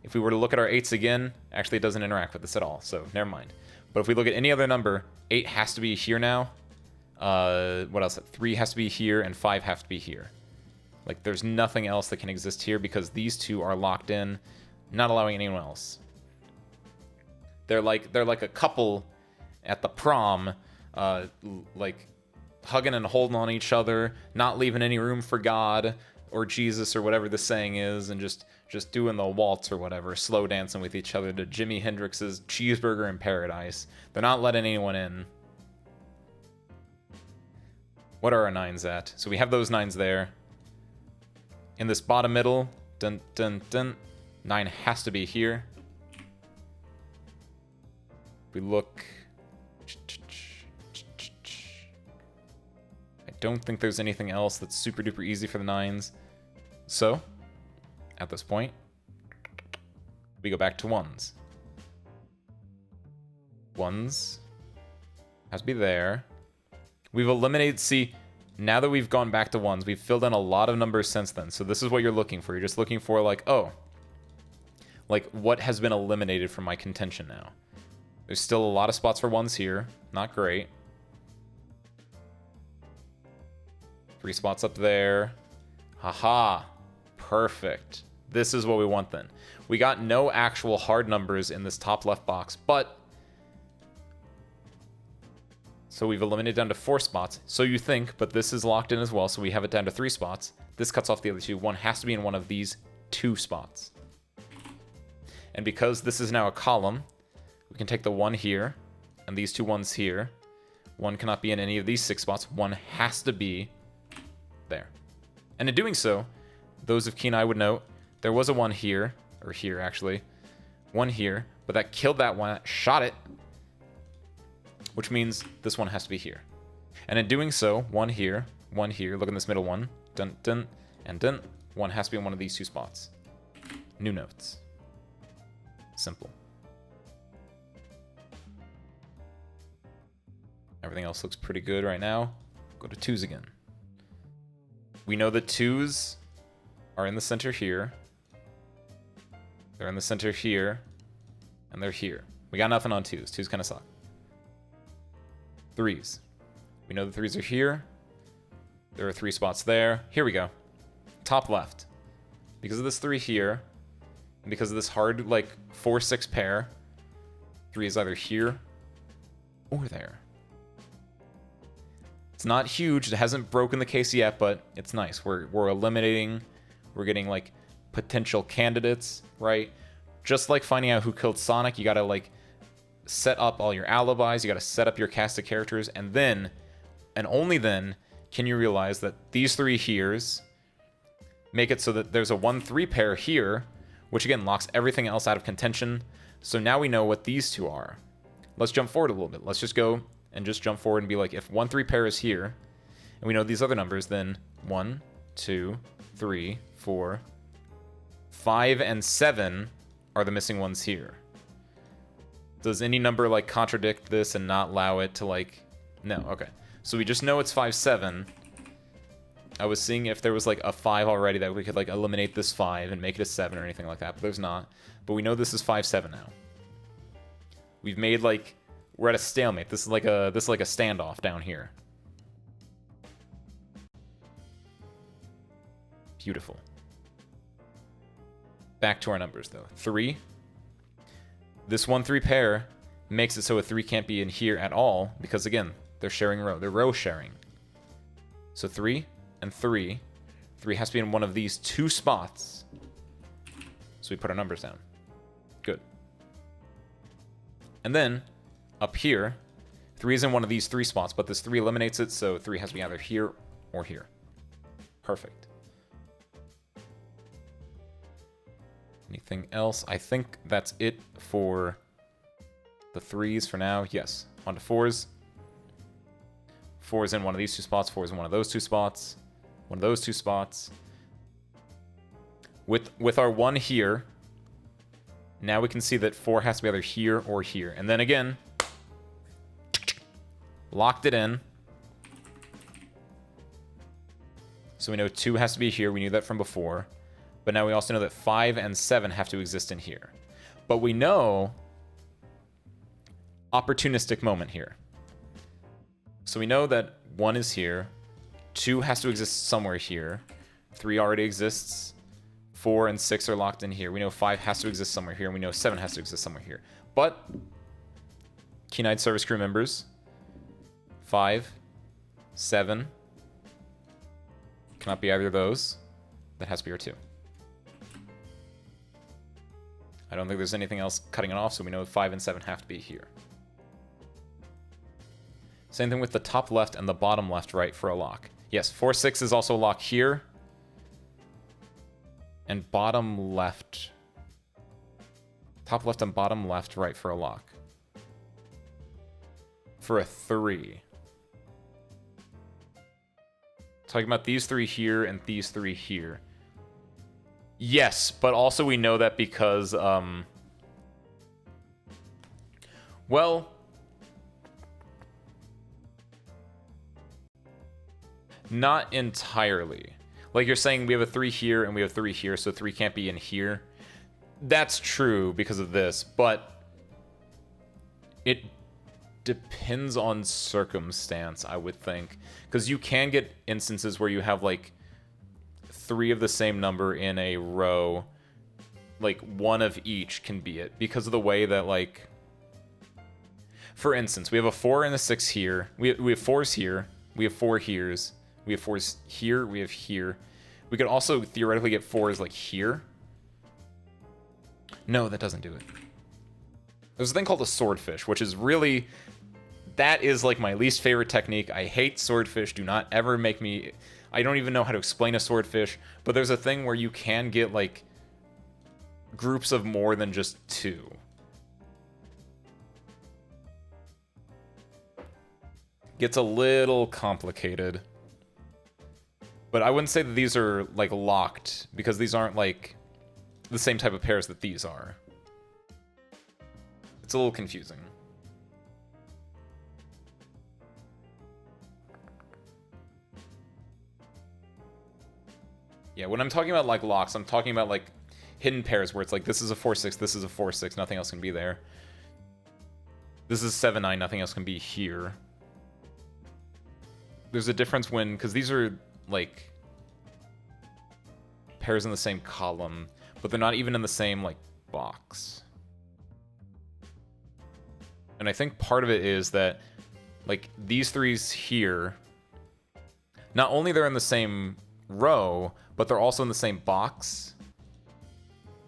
If we were to look at our 8s again, actually it doesn't interact with this at all, so never mind. But if we look at any other number, 8 has to be here now. What else? 3 has to be here, and 5 have to be here. Like, there's nothing else that can exist here because these 2 are locked in, not allowing anyone else. They're like a couple at the prom, like hugging and holding on each other, not leaving any room for God or Jesus or whatever the saying is, and just doing the waltz or whatever, slow dancing with each other to Jimi Hendrix's Cheeseburger in Paradise. They're not letting anyone in. What are our 9s at? So we have those 9s there. In this bottom middle, dun dun dun, 9 has to be here. If we look, I don't think there's anything else that's super duper easy for the 9s. So, at this point, we go back to 1s. 1s has to be there. We've eliminated, see, now that we've gone back to 1s, we've filled in a lot of numbers since then. So this is what you're looking for. You're just looking for like, oh, like what has been eliminated from my contention now. There's still a lot of spots for 1s here. Not great. 3 spots up there. Haha. Perfect. This is what we want then. We got no actual hard numbers in this top left box, but so we've eliminated down to 4 spots. So you think, but this is locked in as well, so we have it down to 3 spots. This cuts off the other 2. 1 has to be in one of these 2 spots. And because this is now a column, we can take the 1 here and these 2 1s here. 1 cannot be in any of these 6 spots. 1 has to be there. And in doing so, those of keen eye would note there was a 1 here, or here actually, 1 here, but that killed that one, shot it, which means this one has to be here. And in doing so, 1 here, look in this middle one, dun, dun, and dun, 1 has to be in one of these 2 spots. New notes. Simple. Everything else looks pretty good right now. Go to 2s again. We know that 2s are in the center here. They're in the center here. And they're here. We got nothing on 2s. 2s kind of suck. 3s. We know the 3s are here. There are 3 spots there. Here we go. Top left. Because of this 3 here, and because of this hard, like, 4-6 pair, 3 is either here or there. It's not huge. It hasn't broken the case yet, but it's nice. We're eliminating. We're getting, like, potential candidates, right? Just like finding out who killed Sonic, you gotta, like, set up all your alibis. You gotta set up your cast of characters, and then, and only then, can you realize that these 3 heres make it so that there's a 1-3 pair here, which again locks everything else out of contention. So now we know what these 2 are. Let's jump forward a little bit. Let's just go and just jump forward and be like, if 1-3 pair is here, and we know these other numbers, then 1, 2, 3, 4, 5, and 7 are the missing ones here. Does any number like contradict this and not allow it to like... No, okay. So we just know it's 5, 7. I was seeing if there was like a 5 already that we could like eliminate this 5 and make it a 7 or anything like that, but there's not. But we know this is 5, 7 now. We've made like... We're at a stalemate. This is like a standoff down here. Beautiful. Back to our numbers though. 3. This 1-3 pair makes it so a 3 can't be in here at all because again, they're sharing row. They're row sharing. So 3 and 3. 3 has to be in one of these 2 spots. So we put our numbers down. Good. And then up here, 3 is in one of these 3 spots, but this 3 eliminates it, so 3 has to be either here or here. Perfect. Anything else? I think that's it for the 3s for now. Yes. On to 4s. 4 is in one of these 2 spots. 4 is in one of those 2 spots. One of those 2 spots. With our 1 here, now we can see that 4 has to be either here or here. And then again, locked it in. So we know 2 has to be here. We knew that from before. But now we also know that 5 and 7 have to exist in here. But we know... Opportunistic moment here. So we know that 1 is here. 2 has to exist somewhere here. 3 already exists. 4 and 6 are locked in here. We know 5 has to exist somewhere here. And we know 7 has to exist somewhere here. But... Keen-eyed service crew members... 5, 7 cannot be either of those. That has to be our 2. I don't think there's anything else cutting it off, so we know 5 and 7 have to be here. Same thing with the top left and the bottom left right for a lock. Yes, 4, 6 is also a lock here. And bottom left. Top left and bottom left right for a lock. For a 3. Talking about these 3 here and these 3 here. Yes, but also we know that because, well, not entirely. Like you're saying we have a 3 here and we have 3 here, so 3 can't be in here. That's true because of this, but it depends on circumstance, I would think. Because you can get instances where you have, like, 3 of the same number in a row. Like, 1 of each can be it. Because of the way that, like... For instance, we have a 4 and a 6 here. We have 4s here. We have 4 heres. We have 4s here. We have here. We could also theoretically get 4s, like, here. No, that doesn't do it. There's a thing called a swordfish, which is really That is like my least favorite technique. I hate swordfish. Do not ever make me... I don't even know how to explain a swordfish, but there's a thing where you can get like groups of more than just 2. Gets a little complicated. But I wouldn't say that these are like locked, because these aren't like the same type of pairs that these are. It's a little confusing. Yeah, when I'm talking about like locks, I'm talking about like hidden pairs where it's like this is a 4-6, this is a 4-6, nothing else can be there. This is 7-9, nothing else can be here. There's a difference when, because these are like pairs in the same column, but they're not even in the same like box. And I think part of it is that like these threes here, not only they're in the same row, but they're also in the same box.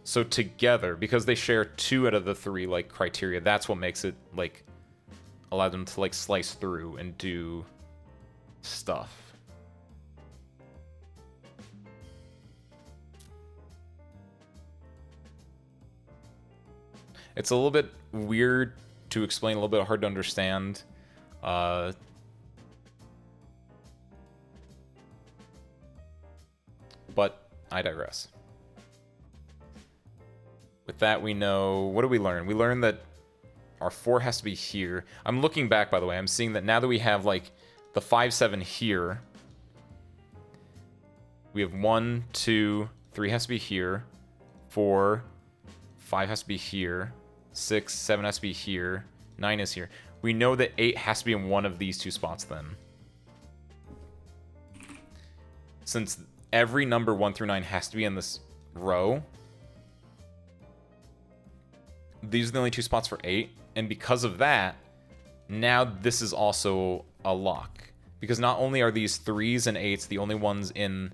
So together, because they share 2 out of the 3 like criteria, that's what makes it like allow them to like slice through and do stuff. It's a little bit weird to explain, a little bit hard to understand. But I digress. With that, we know... What do we learn? We learn that our 4 has to be here. I'm looking back, by the way. I'm seeing that now that we have, like, the 5-7 here, we have 1, 2, 3 has to be here, 4, 5 has to be here, 6, 7 has to be here, 9 is here. We know that 8 has to be in one of these 2 spots then. Since every number 1 through 9 has to be in this row, these are the only 2 spots for 8, and because of that, now this is also a lock. Because not only are these 3s and 8s the only ones in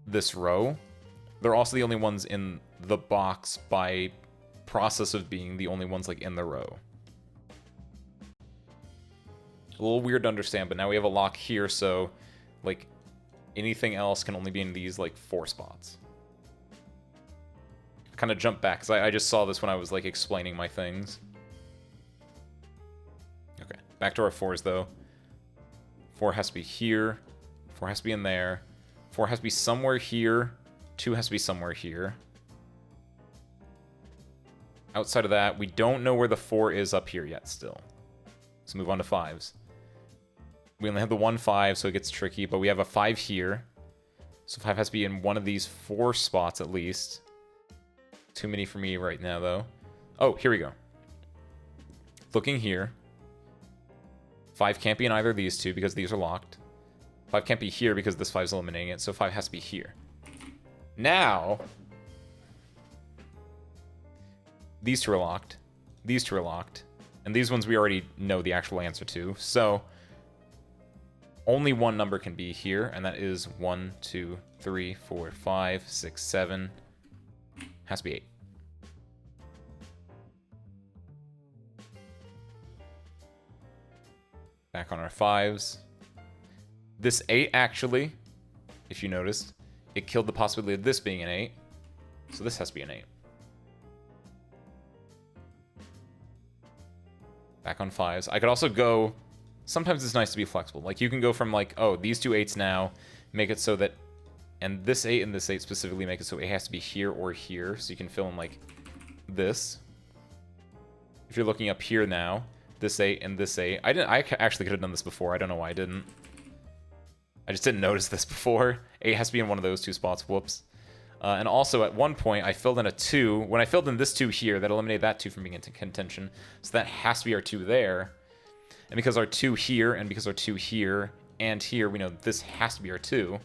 this row, they're also the only ones in the box by process of being the only ones like in the row. A little weird to understand, but now we have a lock here, so like anything else can only be in these like 4 spots. Kind of jump back, because I just saw this when I was like explaining my things. Okay, back to our 4s though. 4 has to be here, 4 has to be in there, 4 has to be somewhere here, 2 has to be somewhere here. Outside of that, we don't know where the 4 is up here yet still. Let's move on to 5s. We only have the 1 5, so it gets tricky, but we have a 5 here. So 5 has to be in one of these 4 spots at least. Too many for me right now, though. Oh, here we go. Looking here. 5 can't be in either of these 2 because these are locked. 5 can't be here because this 5 is eliminating it, so 5 has to be here. Now, these 2 are locked. These 2 are locked. And these ones we already know the actual answer to. So, only one number can be here, and that is 1, 2, 3, 4, 5, 6, 7. Has to be 8. Back on our 5s. This 8 actually, if you noticed, it killed the possibility of this being an 8. So this has to be an 8. Back on 5s. I could also go... Sometimes it's nice to be flexible. Like, you can go from, like, oh, these 2 8s now, make it so that... And this 8 and this 8 specifically make it so it has to be here or here. So you can fill in, like, this. If you're looking up here now, this 8 and this 8. I actually could have done this before. I don't know why I didn't. I just didn't notice this before. 8 has to be in one of those 2 spots. Whoops. And also, at one point, I filled in a 2. When I filled in this 2 here, that eliminated that 2 from being in contention. So that has to be our 2 there. And because our 2 here, and because our 2 here, and here, we know this has to be our 2.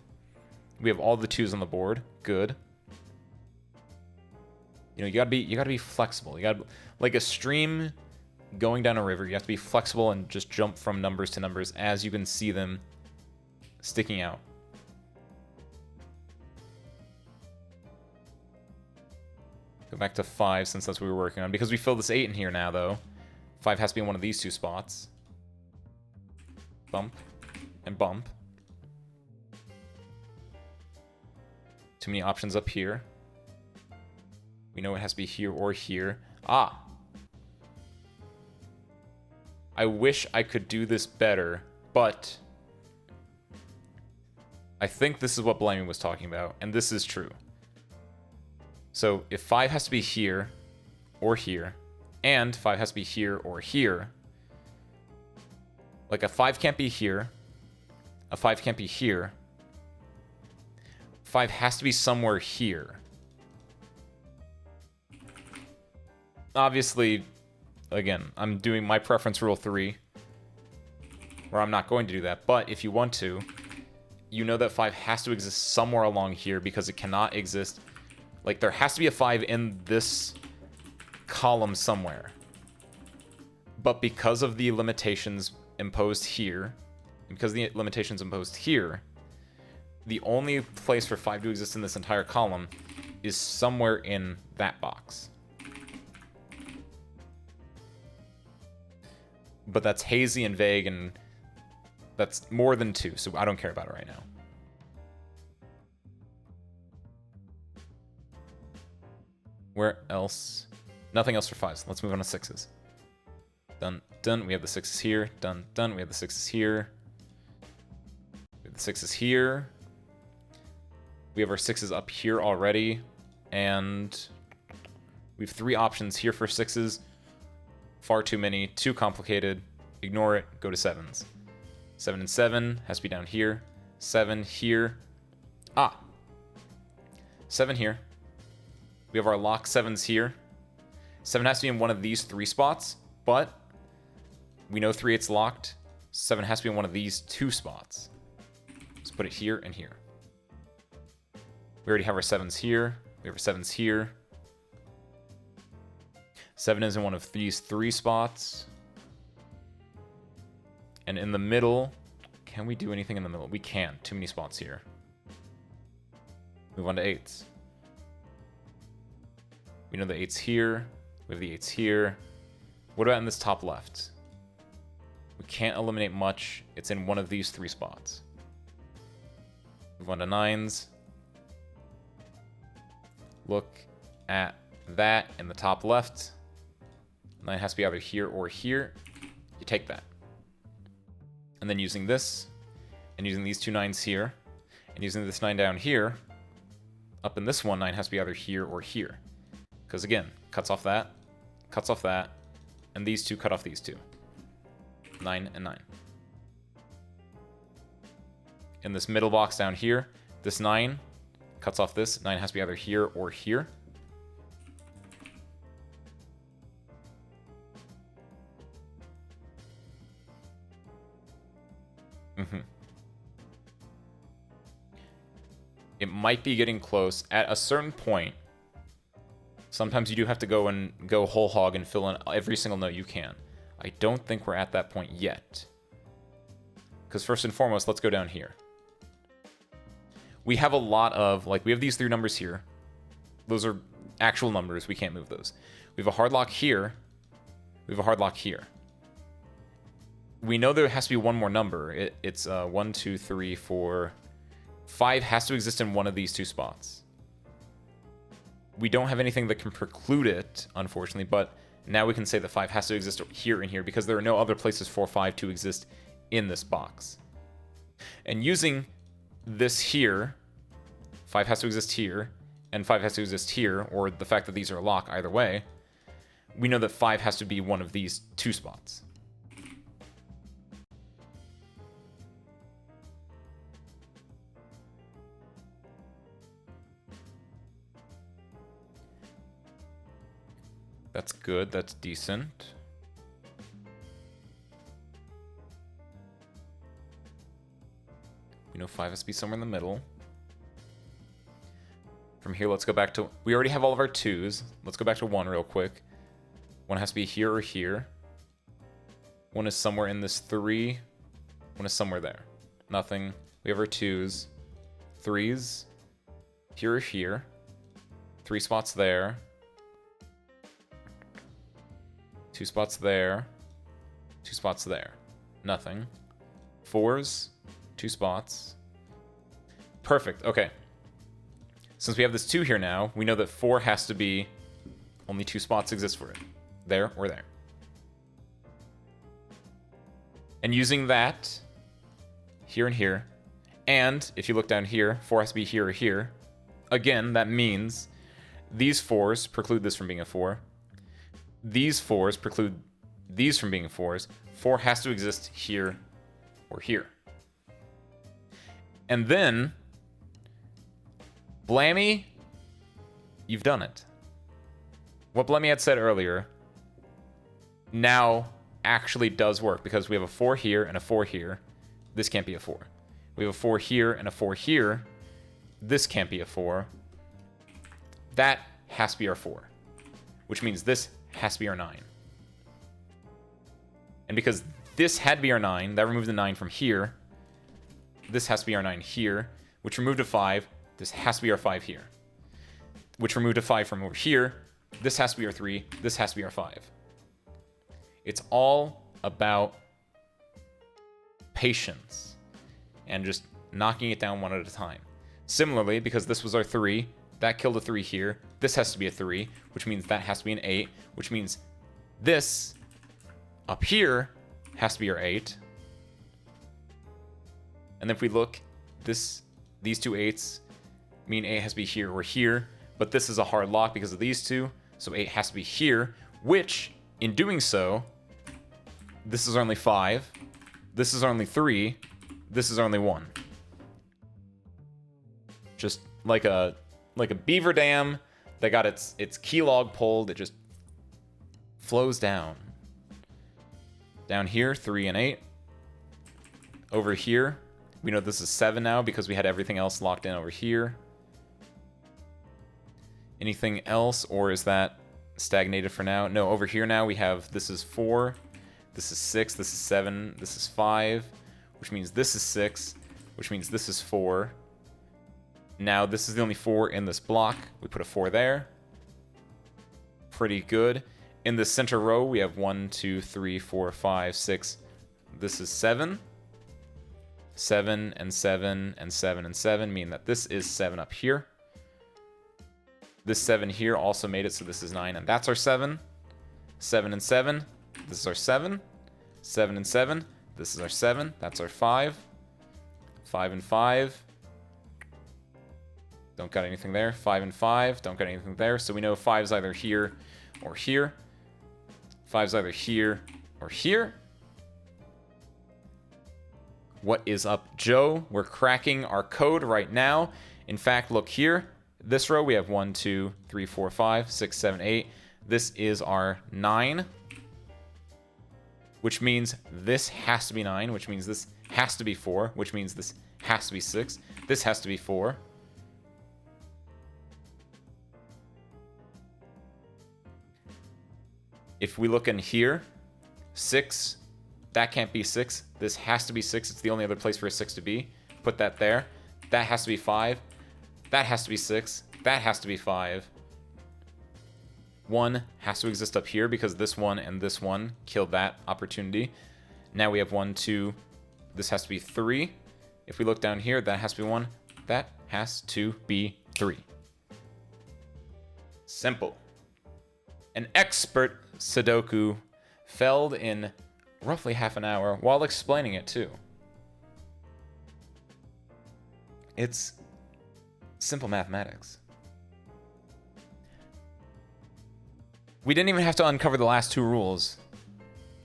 We have all the 2s on the board. Good. You know, you gotta be flexible. You gotta, like a stream going down a river, you have to be flexible and just jump from numbers to numbers as you can see them sticking out. Go back to 5 since that's what we were working on. Because we fill this 8 in here now, though. 5 has to be in one of these 2 spots. bump, and bump. Too many options up here. We know it has to be here or here. Ah! I wish I could do this better, but I think this is what Blamey was talking about, and this is true. So if 5 has to be here or here, and 5 has to be here or here, like a 5 can't be here, a 5 can't be here, 5 has to be somewhere here. Obviously, again, I'm doing my preference rule 3, where I'm not going to do that, but if you want to, you know that 5 has to exist somewhere along here because it cannot exist. Like, there has to be a 5 in this column somewhere. But because of the limitations imposed here, the only place for 5 to exist in this entire column is somewhere in that box. But that's hazy and vague, and that's more than 2, so I don't care about it right now. Where else? Nothing else for 5s. Let's move on to 6s. Done, done. We have the 6s here. Done, done. We have the 6s here. We have the 6s here. We have our 6s up here already. And we have 3 options here for 6s. Far too many, too complicated. Ignore it, go to 7s. 7 and 7 has to be down here. 7 here. Ah! 7 here. We have our lock 7s here. 7 has to be in one of these 3 spots, but we know 3/8's locked. 7 has to be in one of these 2 spots. Let's put it here and here. We already have our 7s here. We have our 7s here. 7 is in one of these 3 spots. And in the middle, can we do anything in the middle? We can't. Too many spots here. Move on to 8s. We know the 8's here. We have the 8's here. What about in this top left? We can't eliminate much. It's in one of these 3 spots. Move on to 9s. Look at that in the top left. 9 has to be either here or here. You take that. And then using this, and using these 2 9s here, and using this 9 down here, up in this one, 9 has to be either here or here. Because again, cuts off that, and these 2 cut off these 2. 9 and 9. In this middle box down here, this 9 cuts off this. 9 has to be either here or here. It might be getting close. At a certain point, sometimes you do have to go whole hog and fill in every single note you can. I don't think we're at that point yet. Because first and foremost, let's go down here. We have a lot of, like, we have these 3 numbers here. Those are actual numbers. We can't move those. We have a hard lock here. We have a hard lock here. We know there has to be one more number. It's 1, 2, 3, 4. 5 has to exist in one of these 2 spots. We don't have anything that can preclude it, unfortunately, but now we can say that 5 has to exist here and here because there are no other places for 5 to exist in this box. And using this here, 5 has to exist here, and 5 has to exist here, or the fact that these are a lock, either way, we know that 5 has to be one of these 2 spots. That's good, that's decent. We know 5 has to be somewhere in the middle. From here, let's go back to... We already have all of our 2s. Let's go back to 1 real quick. 1 has to be here or here. 1 is somewhere in this 3. 1 is somewhere there. Nothing. We have our 2s. 3s. Here or here. 3 spots there. 2 spots there. 2 spots there. Nothing. 4s, 2 spots. Perfect. Okay. Since we have this 2 here now, we know that 4 has to be only 2 spots exist for it. There or there. And using that, here and here, and if you look down here, 4 has to be here or here. Again, that means these 4s preclude this from being a 4. These 4s preclude these from being 4s. 4 has to exist here or here. And then, Blammy, you've done it. What Blammy had said earlier now actually does work because we have a 4 here and a 4 here. This can't be a 4. We have a 4 here and a 4 here. This can't be a 4. That has to be our 4, which means this has to be our 9. And because this had to be our 9, that removed the 9 from here. This has to be our 9 here, which removed a 5. This has to be our 5 here, which removed a 5 from over here. This has to be our 3. This has to be our 5. It's all about patience and just knocking it down one at a time. Similarly, because this was our 3, that killed a 3 here. This has to be a 3, which means that has to be an 8, which means this up here has to be our 8. And then if we look, these 2 8s mean 8 has to be here or here, but this is a hard lock because of these 2, so 8 has to be here, which, in doing so, this is only 5, this is only 3, this is only 1. Just like a beaver dam that got its key log pulled, it just flows down. Down here, 3 and 8. Over here, we know this is 7 now because we had everything else locked in over here. Anything else, or is that stagnated for now? No, over here now we have, this is 4, this is 6, this is 7, this is 5, which means this is 6, which means this is 4. Now this is the only 4 in this block. We put a 4 there. Pretty good. In the center row, we have 1, 2, 3, 4, 5, 6. This is 7. 7 and 7 and 7 and 7 mean that this is 7 up here. This 7 here also made it, so this is 9, and that's our 7. 7 and 7, this is our 7. 7 and 7, this is our 7, that's our 5. 5 and 5. Don't got anything there. 5 and 5, don't got anything there. So we know 5's either here or here. 5's either here or here. What is up, Joe? We're cracking our code right now. In fact, look here. This row, we have 1, 2, 3, 4, 5, 6, 7, 8. This is our 9, which means this has to be 9, which means this has to be 4, which means this has to be 6. This has to be 4. If we look in here, 6, that can't be 6. This has to be 6. It's the only other place for a 6 to be. Put that there. That has to be 5. That has to be 6. That has to be 5. 1 has to exist up here because this 1 and this 1 killed that opportunity. Now we have 1, 2. This has to be 3. If we look down here, that has to be 1. That has to be 3. Simple. An expert Sudoku failed in roughly half an hour while explaining it too. It's simple mathematics. We didn't even have to uncover the last 2 rules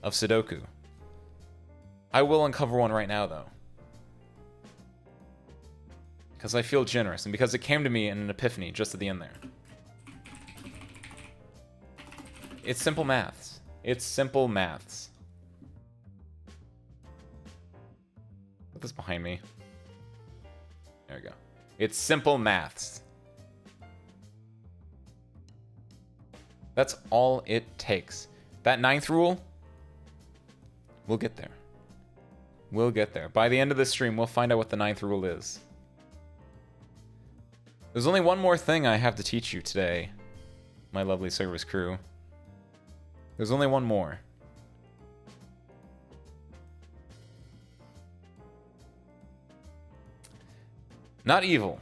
of Sudoku. I will uncover one right now though, because I feel generous and because it came to me in an epiphany just at the end there. It's simple maths. It's simple maths. Put this behind me. There we go. It's simple maths. That's all it takes. That 9th rule, we'll get there. We'll get there. By the end of this stream, we'll find out what the 9th rule is. There's only one more thing I have to teach you today, my lovely service crew. There's only one more. Not evil.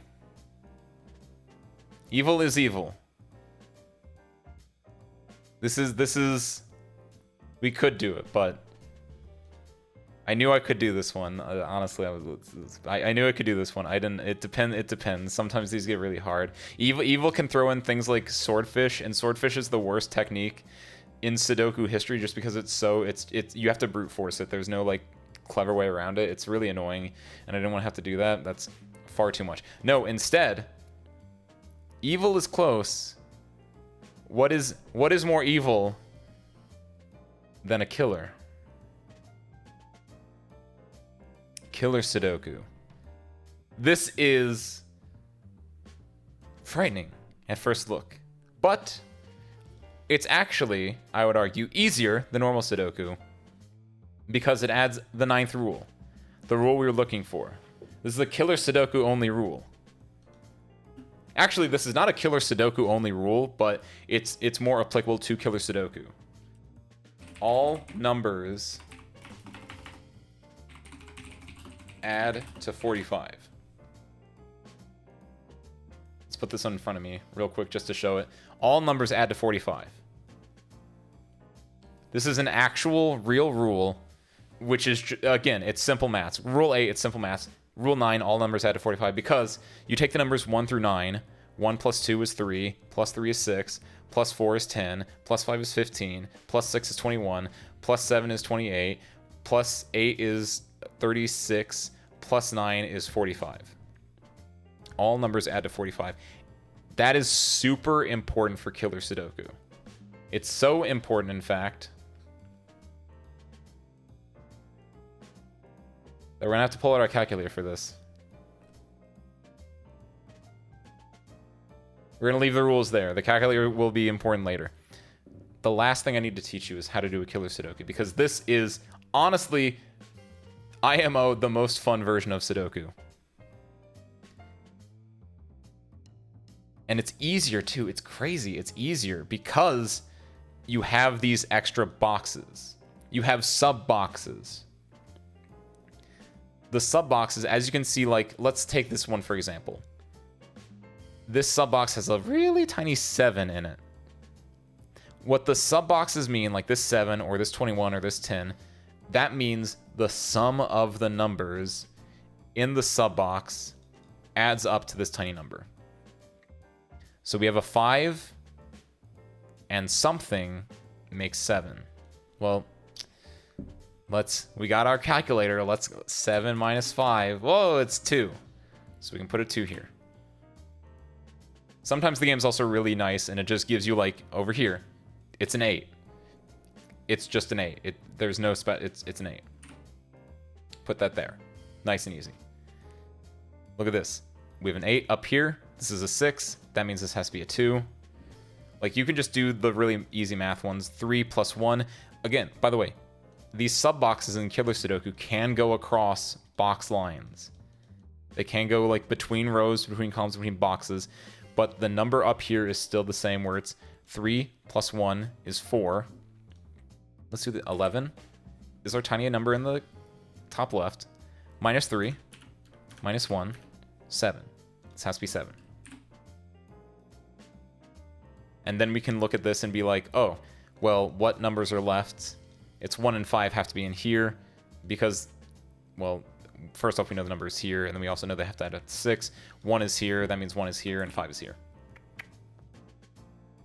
Evil is evil. This is... We could do it, but... I knew I could do this one. Honestly, I knew I could do this one. I didn't. It depends. Sometimes these get really hard. Evil can throw in things like swordfish, and swordfish is the worst technique in Sudoku history, just because it's you have to brute force it. There's no like clever way around it. It's really annoying, and I didn't want to have to do that. That's far too much. No, instead, evil is close. What is more evil than a killer? Killer Sudoku. This is frightening at first look, but it's actually, I would argue, easier than normal Sudoku because it adds the 9th rule, the rule we were looking for. This is a killer Sudoku only rule. Actually, this is not a killer Sudoku only rule, but it's more applicable to killer Sudoku. All numbers add to 45. Let's put this one in front of me real quick just to show it. All numbers add to 45. This is an actual real rule, which is, again, it's simple maths. Rule 8, it's simple maths. Rule 9, all numbers add to 45, because you take the numbers 1 through 9. 1 plus 2 is 3, plus 3 is 6, plus 4 is 10, plus 5 is 15, plus 6 is 21, plus 7 is 28, plus 8 is 36, plus 9 is 45. All numbers add to 45. That is super important for killer Sudoku. It's so important, in fact, that we're gonna have to pull out our calculator for this. We're gonna leave the rules there. The calculator will be important later. The last thing I need to teach you is how to do a killer Sudoku, because this is, honestly, IMO, the most fun version of Sudoku. And it's easier too. It's crazy. It's easier because you have these extra boxes. You have sub boxes. The sub boxes, as you can see, like, let's take this one for example. This sub box has a really tiny 7 in it. What the sub boxes mean, like this 7 or this 21 or this 10, that means the sum of the numbers in the sub box adds up to this tiny number. So we have a 5 and something makes 7. Well, we got our calculator. 7 minus 5. Whoa, it's 2. So we can put a 2 here. Sometimes the game's also really nice and it just gives you, like, over here, it's an 8. It's just an 8. There's no it's an 8. Put that there. Nice and easy. Look at this. We have an 8 up here. This is a 6. That means this has to be a 2. Like, you can just do the really easy math ones. 3 plus 1. Again, by the way, these sub boxes in Killer Sudoku can go across box lines. They can go, like, between rows, between columns, between boxes. But the number up here is still the same, where it's 3 plus 1 is 4. Let's do the 11. Is our tiny number in the top left. Minus 3. Minus 1. 7. This has to be 7. And then we can look at this and be like, oh, well, what numbers are left? It's 1 and 5 have to be in here because, well, first off, we know the number is here, and then we also know they have to add up to 6. 1 is here, that means 1 is here, and 5 is here.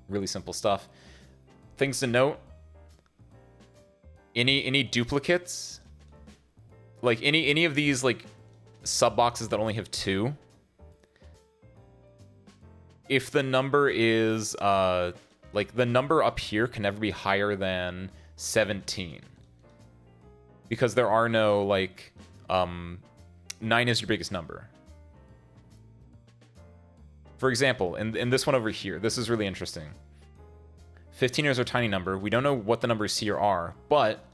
Really simple stuff. Things to note. Any duplicates? Like, any of these, like, sub-boxes that only have 2. If the number is, like, the number up here can never be higher than 17. Because there are no, like, 9 is your biggest number. For example, in this one over here, this is really interesting. 15 is our tiny number. We don't know what the numbers here are, but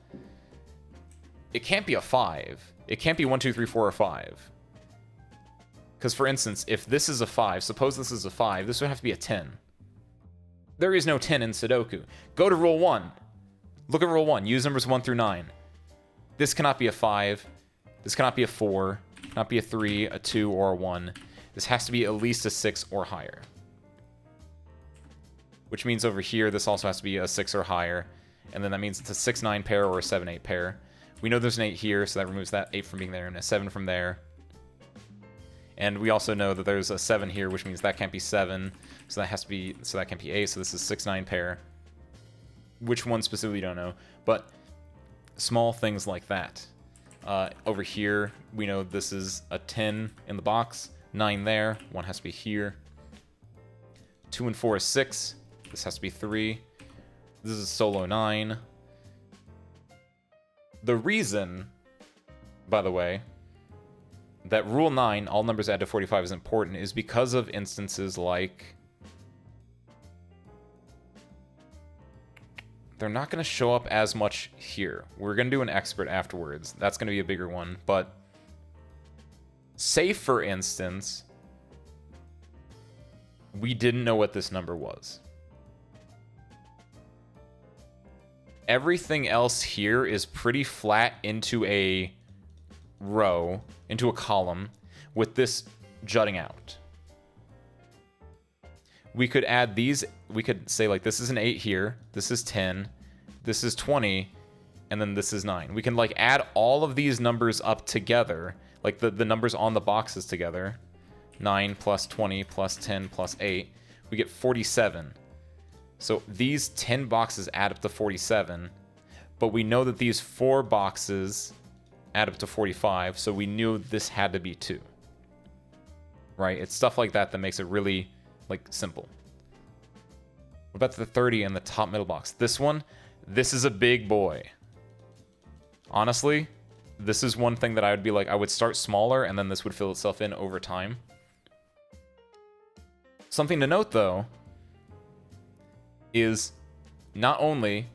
it can't be a 5. It can't be 1, 2, 3, 4, or 5. Because, for instance, if this is a 5, suppose this is a 5, this would have to be a 10. There is no 10 in Sudoku. Go to rule 1. Look at rule 1. Use numbers 1 through 9. This cannot be a 5. This cannot be a 4. Cannot be a 3, a 2, or a 1. this has to be at least a 6 or higher. Which means over here, this also has to be a 6 or higher. And then that means it's a 6-9 pair or a 7-8 pair. We know there's an 8 here, so that removes that 8 from being there, and a 7 from there. And we also know that there's a 7 here, which means that can't be 7. So that has to be, so that can't be 8, so this is 6-9 pair. Which one specifically, don't know. But small things like that. Over here, we know this is a 10 in the box. 9 there. 1 has to be here. 2 and 4 is 6. This has to be 3. This is solo 9. The reason, by the way, that rule 9, all numbers add to 45, is important is because of instances like... They're not going to show up as much here. We're going to do an expert afterwards. That's going to be a bigger one. But say, for instance, we didn't know what this number was. Everything else here is pretty flat into a row, into a column, with this jutting out. We could add these, we could say like this is an 8 here, this is 10, this is 20, and then this is 9. We can like add all of these numbers up together, like the numbers on the boxes together. 9 plus 20 plus 10 plus 8, we get 47. So these 10 boxes add up to 47, but we know that these 4 boxes add up to 45, so we knew this had to be 2. Right? It's stuff like that that makes it really, like, simple. What about the 30 in the top middle box? This one, this is a big boy. Honestly, this is one thing that I would be like, I would start smaller, and then this would fill itself in over time. Something to note, though, is not only,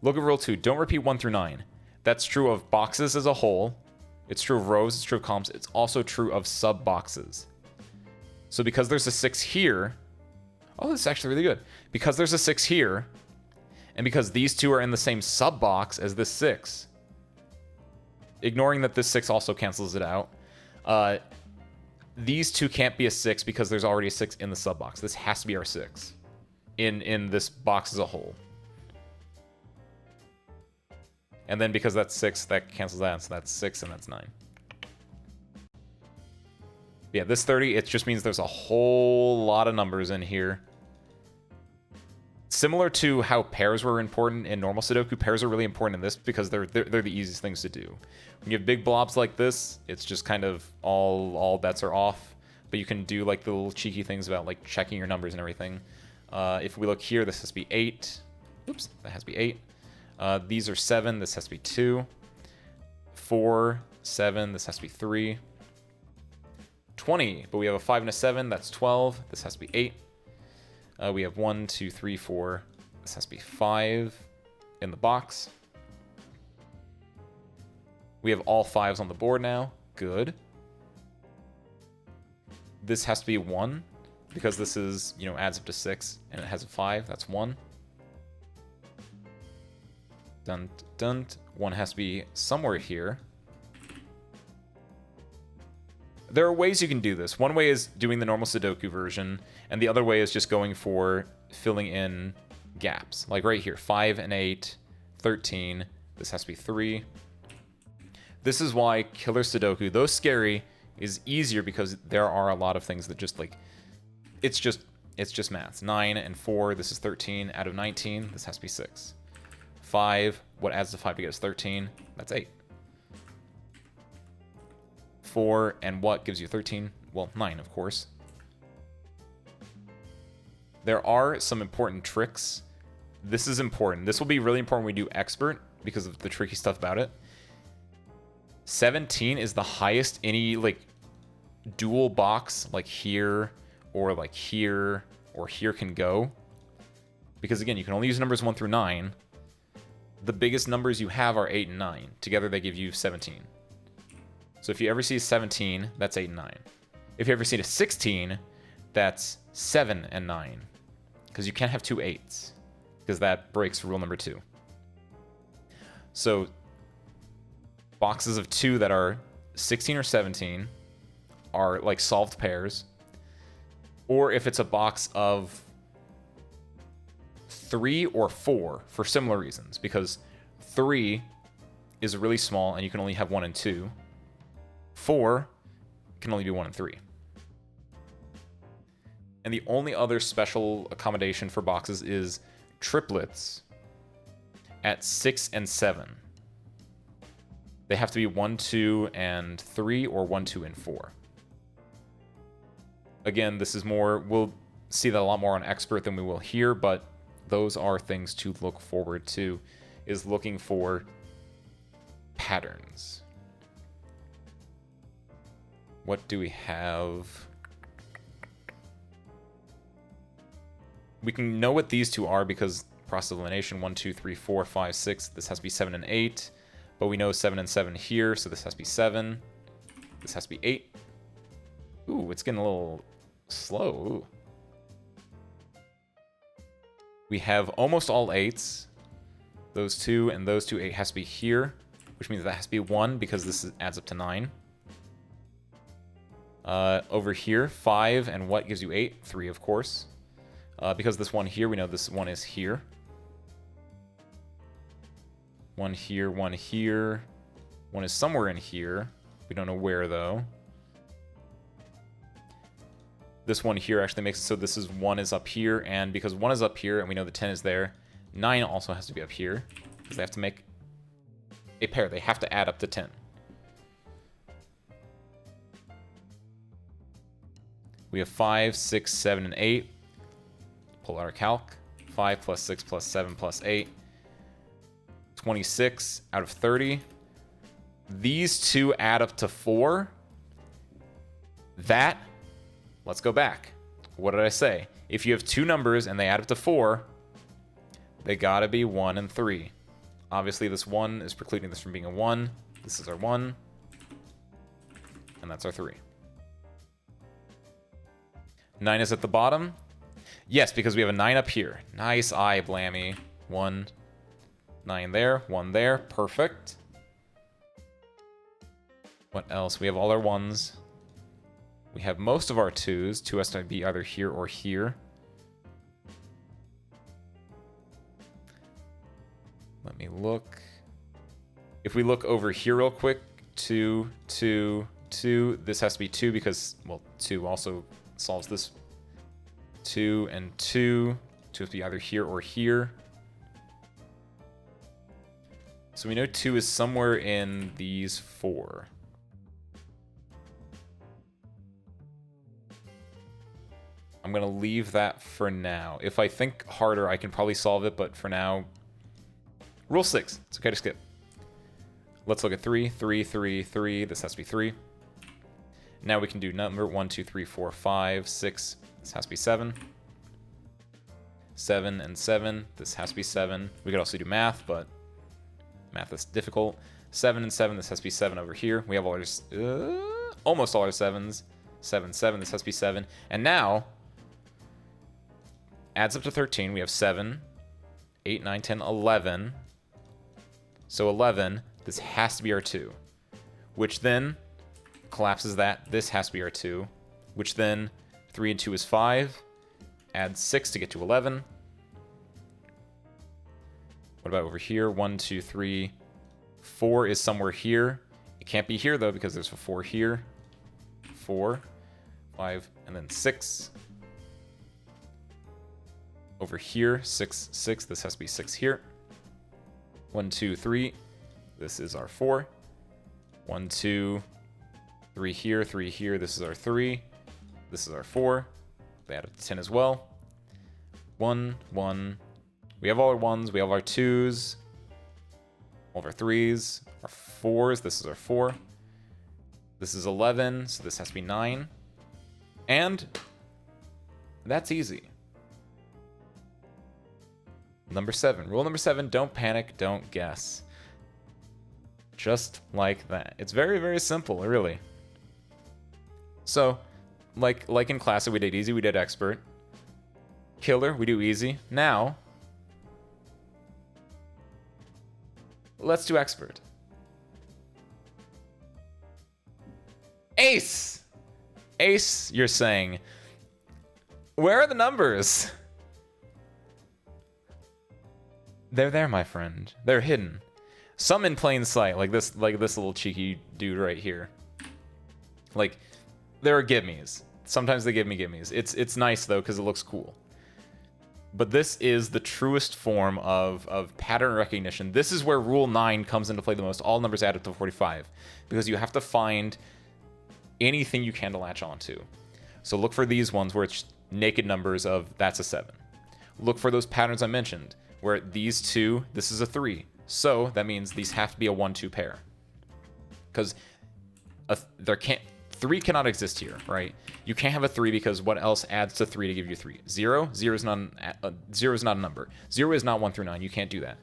look at rule 2, don't repeat 1 through 9. That's true of boxes as a whole. It's true of rows, it's true of columns. It's also true of sub boxes. So because there's a 6 here, oh, this is actually really good. Because there's a 6 here, and because these two are in the same sub box as this 6, ignoring that this 6 also cancels it out, these two can't be a 6 because there's already a 6 in the sub box. This has to be our 6 in this box as a whole. And then because that's 6, that cancels that, so that's 6 and that's 9. Yeah, this 30, it just means there's a whole lot of numbers in here. Similar to how pairs were important in normal Sudoku, pairs are really important in this because they're the easiest things to do. When you have big blobs like this, it's just kind of all bets are off. But you can do like the little cheeky things about like checking your numbers and everything. If we look here, this has to be 8. Oops, that has to be 8. These are 7, this has to be 2. 4, 7, this has to be 3. 20, but we have a 5 and a 7, that's 12. This has to be 8. We have 1, 2, 3, 4. This has to be 5 in the box. We have all 5s on the board now. Good. This has to be 1 because this is, you know, adds up to 6 and it has a 5. That's 1. Dun, dun. 1 has to be somewhere here. There are ways you can do this. One way is doing the normal Sudoku version, and the other way is just going for filling in gaps. Like right here, 5 and 8, 13. This has to be 3. This is why Killer Sudoku, though scary, is easier because there are a lot of things that just like, it's just maths. 9 and 4, this is 13. Out of 19, this has to be 6. 5, what adds to 5 to get us 13? That's 8. 4 and what gives you 13? Well, 9, of course. There are some important tricks. This is important. This will be really important when we do expert because of the tricky stuff about it. 17 is the highest any like dual box like here or like here or here can go. Because again, you can only use numbers 1 through 9. The biggest numbers you have are 8 and 9. Together they give you 17. So if you ever see a 17, that's 8 and 9. If you ever see a 16, that's 7 and 9. Because you can't have two 8s. Because that breaks rule number 2. So boxes of 2 that are 16 or 17 are like solved pairs, or if it's a box of 3 or 4 for similar reasons, because 3 is really small and you can only have 1 and 2. 4 can only be 1 and 3. And the only other special accommodation for boxes is triplets at 6 and 7. They have to be 1, 2, and 3, or 1, 2, and 4. Again, this is more, we'll see that a lot more on Expert than we will here, but those are things to look forward to, is looking for patterns. What do we have? We can know what these two are because process of elimination, 1, 2, 3, 4, 5, 6. This has to be 7 and 8. But we know 7 and 7 here, so this has to be 7. This has to be 8. Ooh, it's getting a little slow. Ooh. We have almost all 8s. Those 2 and those 2. 8 has to be here, which means that has to be 1 because this adds up to 9. Over here, 5 and what gives you 8? 3, of course. Because this one here, we know this one is here. 1 here, 1 here. 1 is somewhere in here. We don't know where, though. This one here actually makes it so this is 1 is up here, and because 1 is up here, and we know the 10 is there, 9 also has to be up here, because they have to make a pair. They have to add up to 10. We have 5, 6, 7, and 8. Pull out our calc. 5 plus 6 plus 7 plus 8. 26 out of 30. These two add up to 4. That, let's go back. What did I say? If you have two numbers and they add up to 4, they gotta be 1 and 3. Obviously, this 1 is precluding this from being a 1. This is our 1. And that's our 3. 9 is at the bottom. Yes, because we have a 9 up here. Nice eye, Blammy. 1, 9 there, 1 there. Perfect. What else? We have all our 1s. We have most of our 2s. 2 has to be either here or here. Let me look. If we look over here real quick, 2, 2, 2. This has to be 2 because, well, 2 also solves this. 2 and 2. 2 has to be either here or here. So we know 2 is somewhere in these 4. I'm going to leave that for now. If I think harder, I can probably solve it, but for now... Rule 6. It's okay to skip. Let's look at 3, 3, 3, 3. This has to be 3. Now we can do number 1, 2, 3, 4, 5, 6. This has to be 7. 7 and 7. This has to be 7. We could also do math, but math is difficult. 7 and 7. This has to be 7 over here. We have all our... almost all our 7s. 7, 7. This has to be 7. And now... adds up to 13. We have 7, 8, 9, 10, 11. So 11, this has to be our 2. Which then collapses that. This has to be our 2. Which then 3 and 2 is 5. Add 6 to get to 11. What about over here? 1, 2, 3, 4 is somewhere here. It can't be here though because there's a 4 here. 4, 5, and then 6. Over here, 6, 6. This has to be 6 here. 1, 2, 3. This is our 4. 1, 2, 3 here, 3 here. This is our 3. This is our 4. They add up to 10 as well. 1, 1. We have all our 1s. We have our 2s. All of our 3s. Our 4s. This is our 4. This is 11, so this has to be 9. And that's easy. Number 7. Rule number 7, don't panic, don't guess. Just like that. It's very, very simple, really. So, like in Classic, we did easy, we did expert. Killer, we do easy. Now, let's do expert. Ace! Ace, you're saying, where are the numbers? They're there, my friend. They're hidden. Some in plain sight, like this little cheeky dude right here. Like, there are gimmies. Sometimes they give me gimmies. It's nice though, because it looks cool. But this is the truest form of pattern recognition. This is where Rule 9 comes into play the most. All numbers add up to 45. Because you have to find anything you can to latch onto. So look for these ones where it's naked numbers of that's a 7. Look for those patterns I mentioned, where these two, this is a 3. So that means these have to be a 1-2 pair. Because there can't... 3 cannot exist here, right? You can't have a 3 because what else adds to 3 to give you 3? 0? 0 is not a number. 0 is not 1 through 9. You can't do that.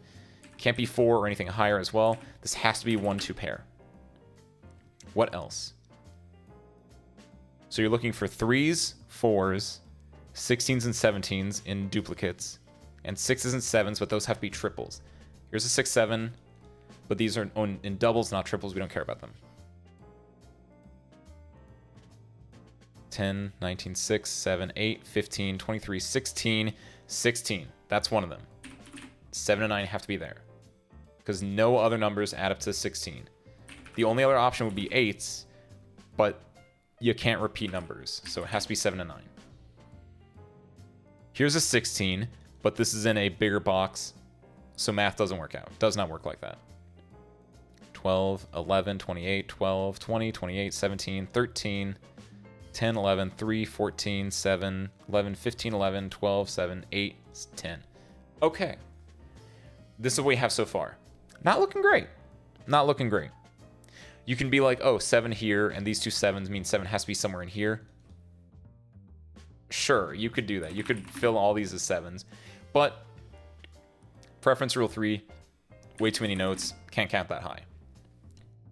Can't be 4 or anything higher as well. This has to be 1-2 pair. What else? So you're looking for 3s, 4s, 16s and 17s in duplicates, and 6s and 7s, but those have to be triples. Here's a 6, 7, but these are in doubles, not triples. We don't care about them. 10, 19, 6, 7, 8, 15, 23, 16, 16. That's one of them. 7 and 9 have to be there. Because no other numbers add up to 16. The only other option would be 8s, but you can't repeat numbers. So it has to be 7 and 9. Here's a 16, but this is in a bigger box, so math doesn't work out. Does not work like that. 12, 11, 28, 12, 20, 28, 17, 13... 10, 11, 3, 14, 7, 11, 15, 11, 12, 7, 8, 10. Okay. This is what we have so far. Not looking great. Not looking great. You can be like, oh, 7 here, and these two 7s mean 7 has to be somewhere in here. Sure, you could do that. You could fill all these as 7s. But preference rule 3, way too many notes, can't count that high.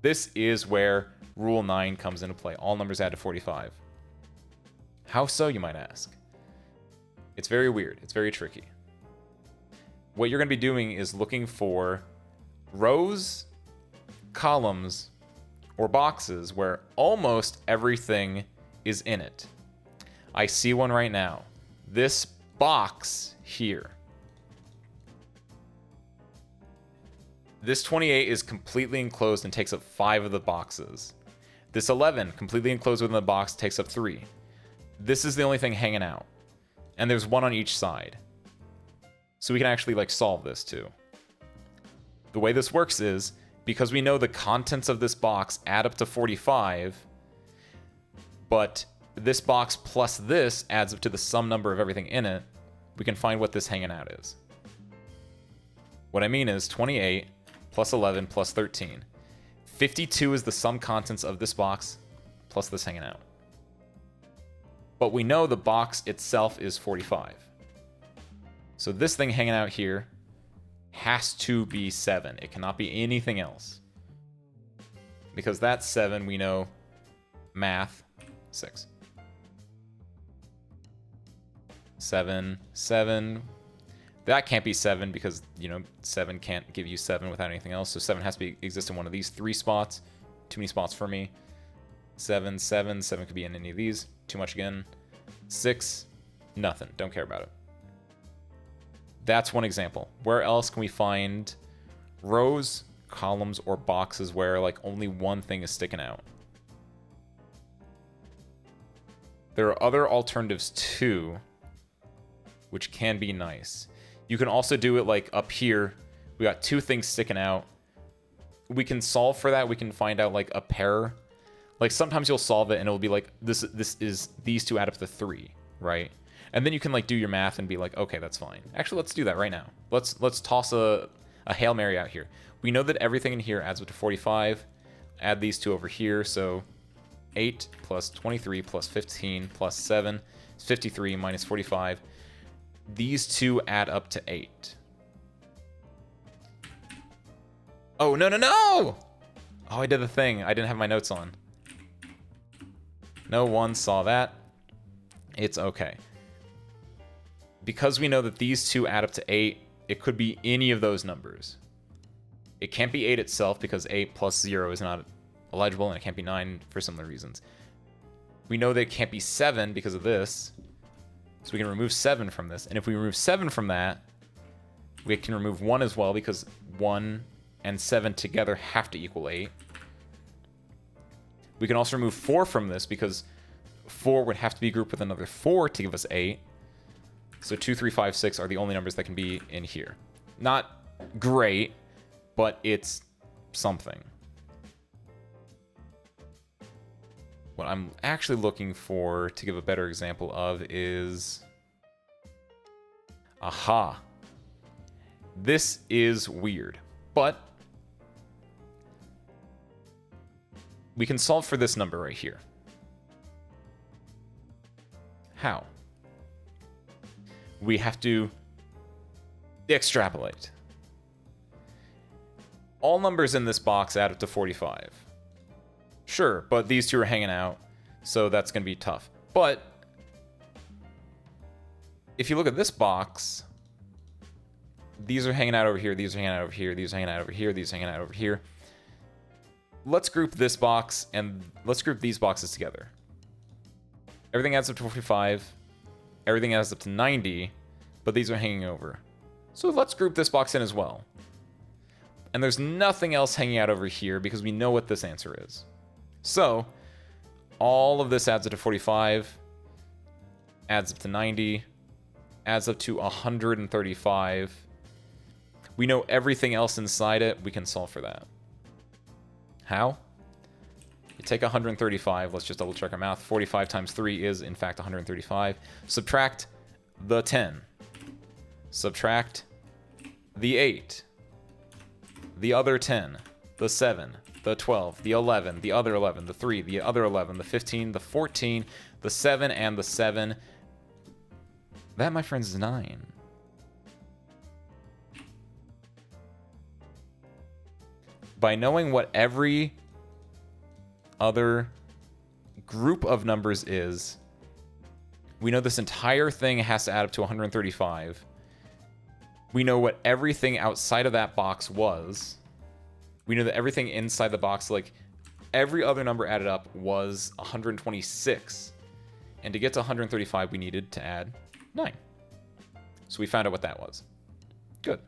This is where rule 9 comes into play. All numbers add to 45. How so, you might ask? It's very weird. It's very tricky. What you're going to be doing is looking for rows, columns, or boxes where almost everything is in it. I see one right now. This box here. This 28 is completely enclosed and takes up 5 of the boxes. This 11, completely enclosed within the box, takes up 3. This is the only thing hanging out. And there's one on each side. So we can actually like solve this too. The way this works is, because we know the contents of this box add up to 45, but this box plus this adds up to the sum number of everything in it, we can find what this hanging out is. What I mean is 28 plus 11 plus 13. 52 is the sum contents of this box plus this hanging out. But we know the box itself is 45. So this thing hanging out here has to be 7. It cannot be anything else. Because that's 7, we know math, 6. 7, 7. That can't be 7 because, 7 can't give you 7 without anything else. So 7 has to exist in one of these 3 spots. Too many spots for me. 7, 7. 7 could be in any of these. Too much again. 6. Nothing. Don't care about it. That's one example. Where else can we find rows, columns, or boxes where like only one thing is sticking out? There are other alternatives too, which can be nice. You can also do it like up here. We got 2 things sticking out. We can solve for that. We can find out like a pair. Like sometimes you'll solve it and it'll be like this is these 2 add up to 3, right? And then you can like do your math and be like, okay, that's fine. Actually, let's do that right now. Let's toss a Hail Mary out here. We know that everything in here adds up to 45. Add these 2 over here, so 8 plus 23 plus 15 plus 7 is 53 minus 45. These 2 add up to 8. Oh, no, no, no! Oh, I did the thing. I didn't have my notes on. No one saw that. It's okay. Because we know that these 2 add up to 8, it could be any of those numbers. It can't be 8 itself because 8 plus 0 is not eligible, and it can't be 9 for similar reasons. We know that it can't be 7 because of this. So we can remove 7 from this. And if we remove 7 from that, we can remove 1 as well because 1 and 7 together have to equal 8. We can also remove 4 from this because 4 would have to be grouped with another 4 to give us 8. So 2, 3, 5, 6 are the only numbers that can be in here. Not great, but it's something. What I'm actually looking for to give a better example of is... Aha. This is weird, but we can solve for this number right here. How? We have to extrapolate. All numbers in this box add up to 45. Sure, but these two are hanging out, so that's going to be tough. But if you look at this box, these are hanging out over here, these are hanging out over here, these are hanging out over here, these are hanging out over here. Let's group this box and let's group these boxes together. Everything adds up to 45. Everything adds up to 90, but these are hanging over. So let's group this box in as well. And there's nothing else hanging out over here because we know what this answer is. So all of this adds up to 45, adds up to 90, adds up to 135. We know everything else inside it. We can solve for that. How? You take 135. Let's just double check our math. 45 times 3 is, in fact, 135. Subtract the 10. Subtract the 8. The other 10. The 7. The 12. The 11. The other 11. The 3. The other 11. The 15. The 14. The 7 and the 7. That, my friends, is 9. By knowing what every other group of numbers is, we know this entire thing has to add up to 135. We know what everything outside of that box was. We know that everything inside the box, like every other number added up, was 126. And to get to 135, we needed to add 9. So we found out what that was. Good.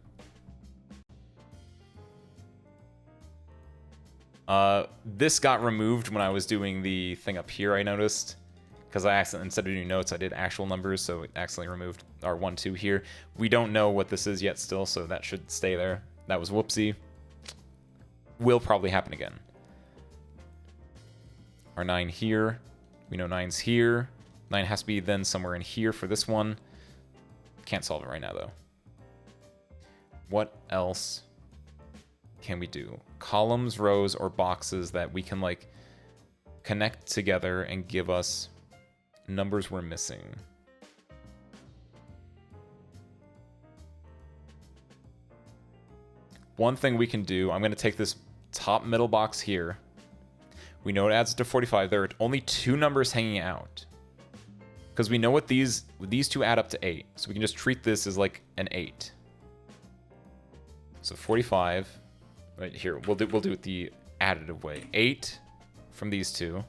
This got removed when I was doing the thing up here, I noticed. Because I accidentally, instead of doing notes, I did actual numbers, so it accidentally removed our 1, 2 here. We don't know what this is yet still, so that should stay there. That was whoopsie. Will probably happen again. Our 9 here. We know 9's here. 9 has to be then somewhere in here for this one. Can't solve it right now, though. What else can we do? Columns, rows, or boxes that we can, like, connect together and give us numbers we're missing. One thing we can do, I'm going to take this top middle box here. We know it adds to 45. There are only 2 numbers hanging out. Because we know what these two add up to 8. So we can just treat this as like an 8. So 45. Right here, we'll do it the additive way. 8 from these two.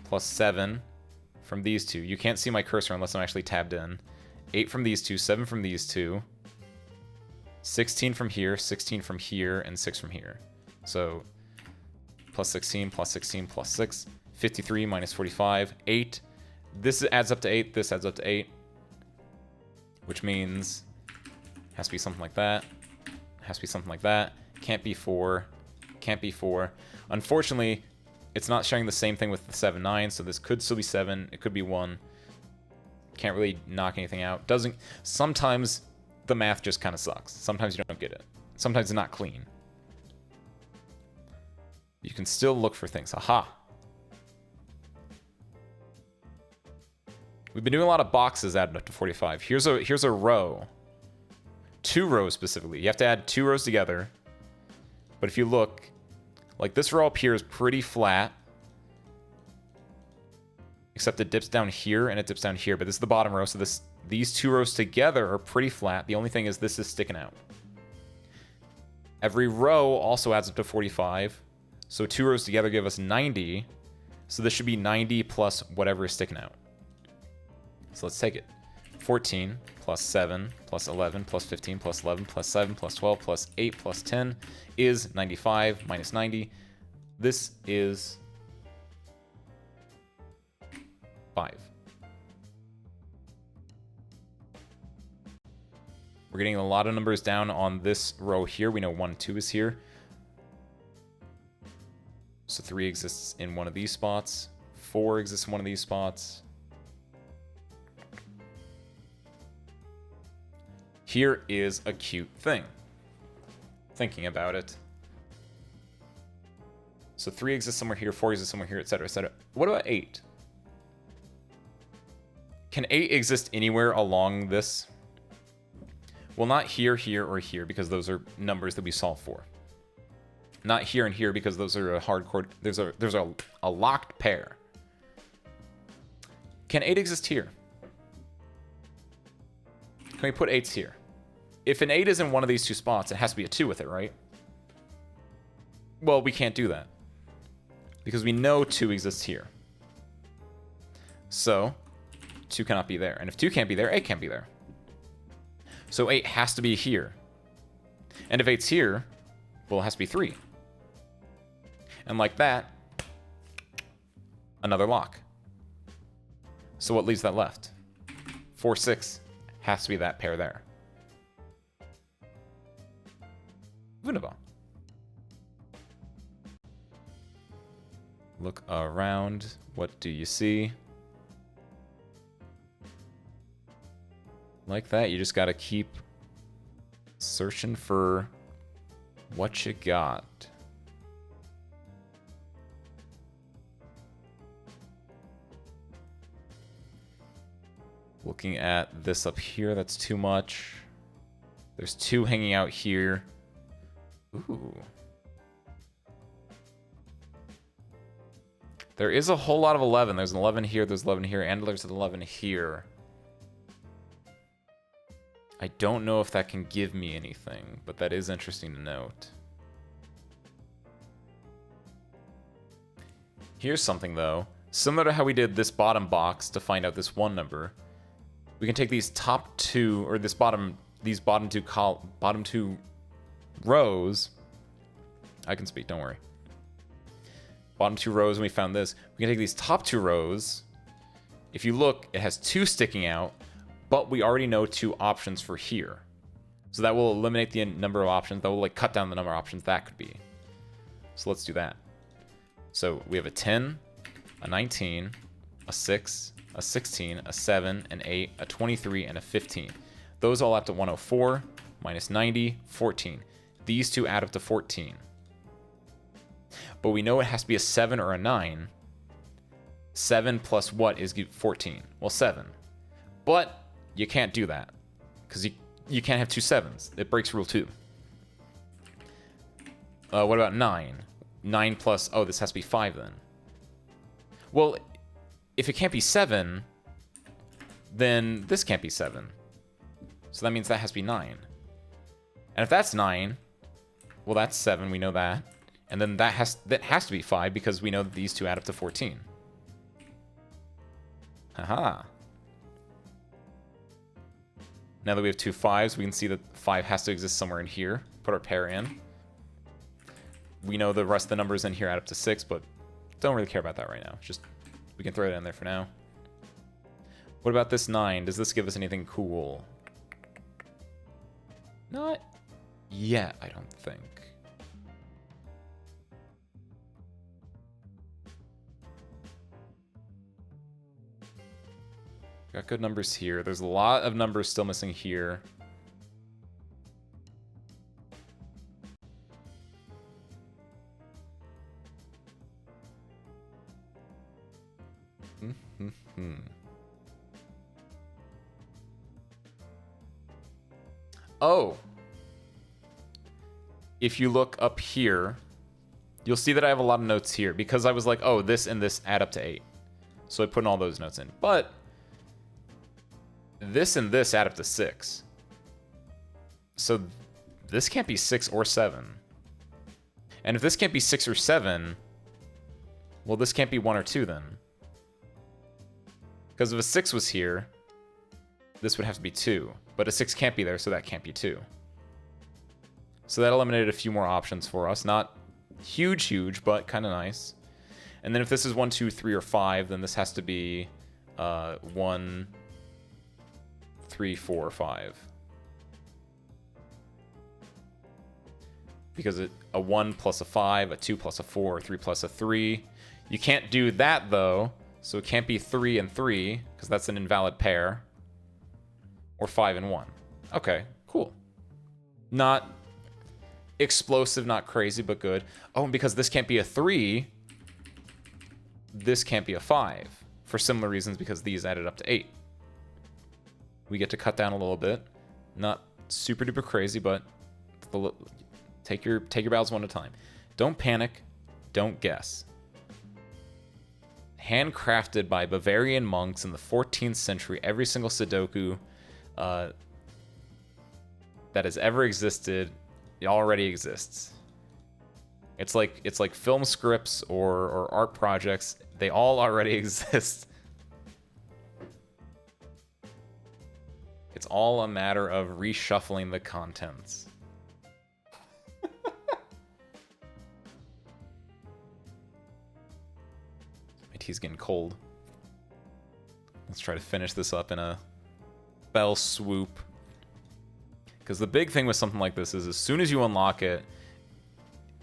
Plus 7 from these two. You can't see my cursor unless I'm actually tabbed in. 8 from these two, 7 from these two. 16 from here, 16 from here, and 6 from here. So plus 16, plus 16, plus 6. 53 minus 45, 8. This adds up to 8, this adds up to 8. Which means it has to be something like that. It has to be something like that. Can't be 4. Can't be 4. Unfortunately, it's not sharing the same thing with the 7, 9, so this could still be 7. It could be 1. Can't really knock anything out. Doesn't. Sometimes the math just kind of sucks. Sometimes you don't get it. Sometimes it's not clean. You can still look for things. Aha. We've been doing a lot of boxes added up to 45. Here's a row. 2 rows specifically. You have to add 2 rows together. But if you look, like this row up here is pretty flat. Except it dips down here and it dips down here. But this is the bottom row, so these 2 rows together are pretty flat. The only thing is this is sticking out. Every row also adds up to 45. So 2 rows together give us 90. So this should be 90 plus whatever is sticking out. So let's take it. 14 plus 7 plus 11 plus 15 plus 11 plus 7 plus 12 plus 8 plus 10 is 95 minus 90. This is 5. We're getting a lot of numbers down on this row here. We know 1, 2 is here. So 3 exists in one of these spots. 4 exists in one of these spots. Here is a cute thing. Thinking about it. So 3 exists somewhere here, 4 exists somewhere here, etc., etc. What about 8? Can 8 exist anywhere along this? Well, not here, here, or here, because those are numbers that we solve for. Not here and here, because those are a hardcore. There's a locked pair. Can 8 exist here? Can we put 8s here? If an 8 is in one of these two spots, it has to be a 2 with it, right? Well, we can't do that. Because we know 2 exists here. So, 2 cannot be there. And if 2 can't be there, 8 can't be there. So 8 has to be here. And if 8's here, well, it has to be 3. And like that, another lock. So what leaves that left? 4, 6 has to be that pair there. Wunderbar. Look around. What do you see? Like that, you just gotta keep searching for what you got. Looking at this up here, that's too much. There's 2 hanging out here. Ooh. There is a whole lot of 11. There's an 11 here, there's 11 here, and there's an 11 here. I don't know if that can give me anything, but that is interesting to note. Here's something, though. Similar to how we did this bottom box to find out this one number, we can take these top 2, or these bottom 2 rows. I can speak, don't worry. Bottom 2 rows, and we found this. We can take these top 2 rows. If you look, it has 2 sticking out, but we already know 2 options for here. So that will eliminate the number of options. That will like cut down the number of options that could be. So let's do that. So we have a 10, a 19, a 6, a 16, a 7, an 8, a 23, and a 15. Those all add to 104, minus 90, 14. These 2 add up to 14. But we know it has to be a 7 or a 9. 7 plus what is 14? Well, 7. But you can't do that, because you can't have 2 7s. It breaks rule 2. What about 9? 9 plus... Oh, this has to be 5 then. Well, if it can't be 7, then this can't be 7. So that means that has to be 9. And if that's 9, well, that's 7. We know that. And then that has to be 5, because we know that these 2 add up to 14. Haha. Now that we have 2 5s, we can see that 5 has to exist somewhere in here. Put our pair in. We know the rest of the numbers in here add up to 6, but don't really care about that right now. Just, we can throw it in there for now. What about this 9? Does this give us anything cool? Not yet, I don't think. Got good numbers here. There's a lot of numbers still missing here. Oh. If you look up here, you'll see that I have a lot of notes here because I was like, oh, this and this add up to 8. So I put in all those notes in. But this and this add up to 6. So this can't be 6 or 7. And if this can't be 6 or 7, Well, this can't be 1 or 2 then. Because if a 6 was here, this would have to be 2. But a 6 can't be there, so that can't be 2. So that eliminated a few more options for us. Not huge, but kind of nice. And then if this is 1, 2, 3, or 5, then this has to be 1, 3, 4, 5. Because a 1 plus a 5, a 2 plus a 4, a 3 plus a 3. You can't do that, though. So it can't be 3 and 3, because that's an invalid pair. Or 5 and 1. Okay, cool. Not explosive, not crazy, but good. Oh, and because this can't be a 3, this can't be a 5. For similar reasons, because these added up to 8. We get to cut down a little bit. Not super duper crazy, but take your battles one at a time. Don't panic. Don't guess. Handcrafted by Bavarian monks in the 14th century, every single Sudoku that has ever existed, it already exists. It's like film scripts or art projects. They all already exist. It's all a matter of reshuffling the contents. My tea's getting cold. Let's try to finish this up in a fell swoop. Because the big thing with something like this is as soon as you unlock it,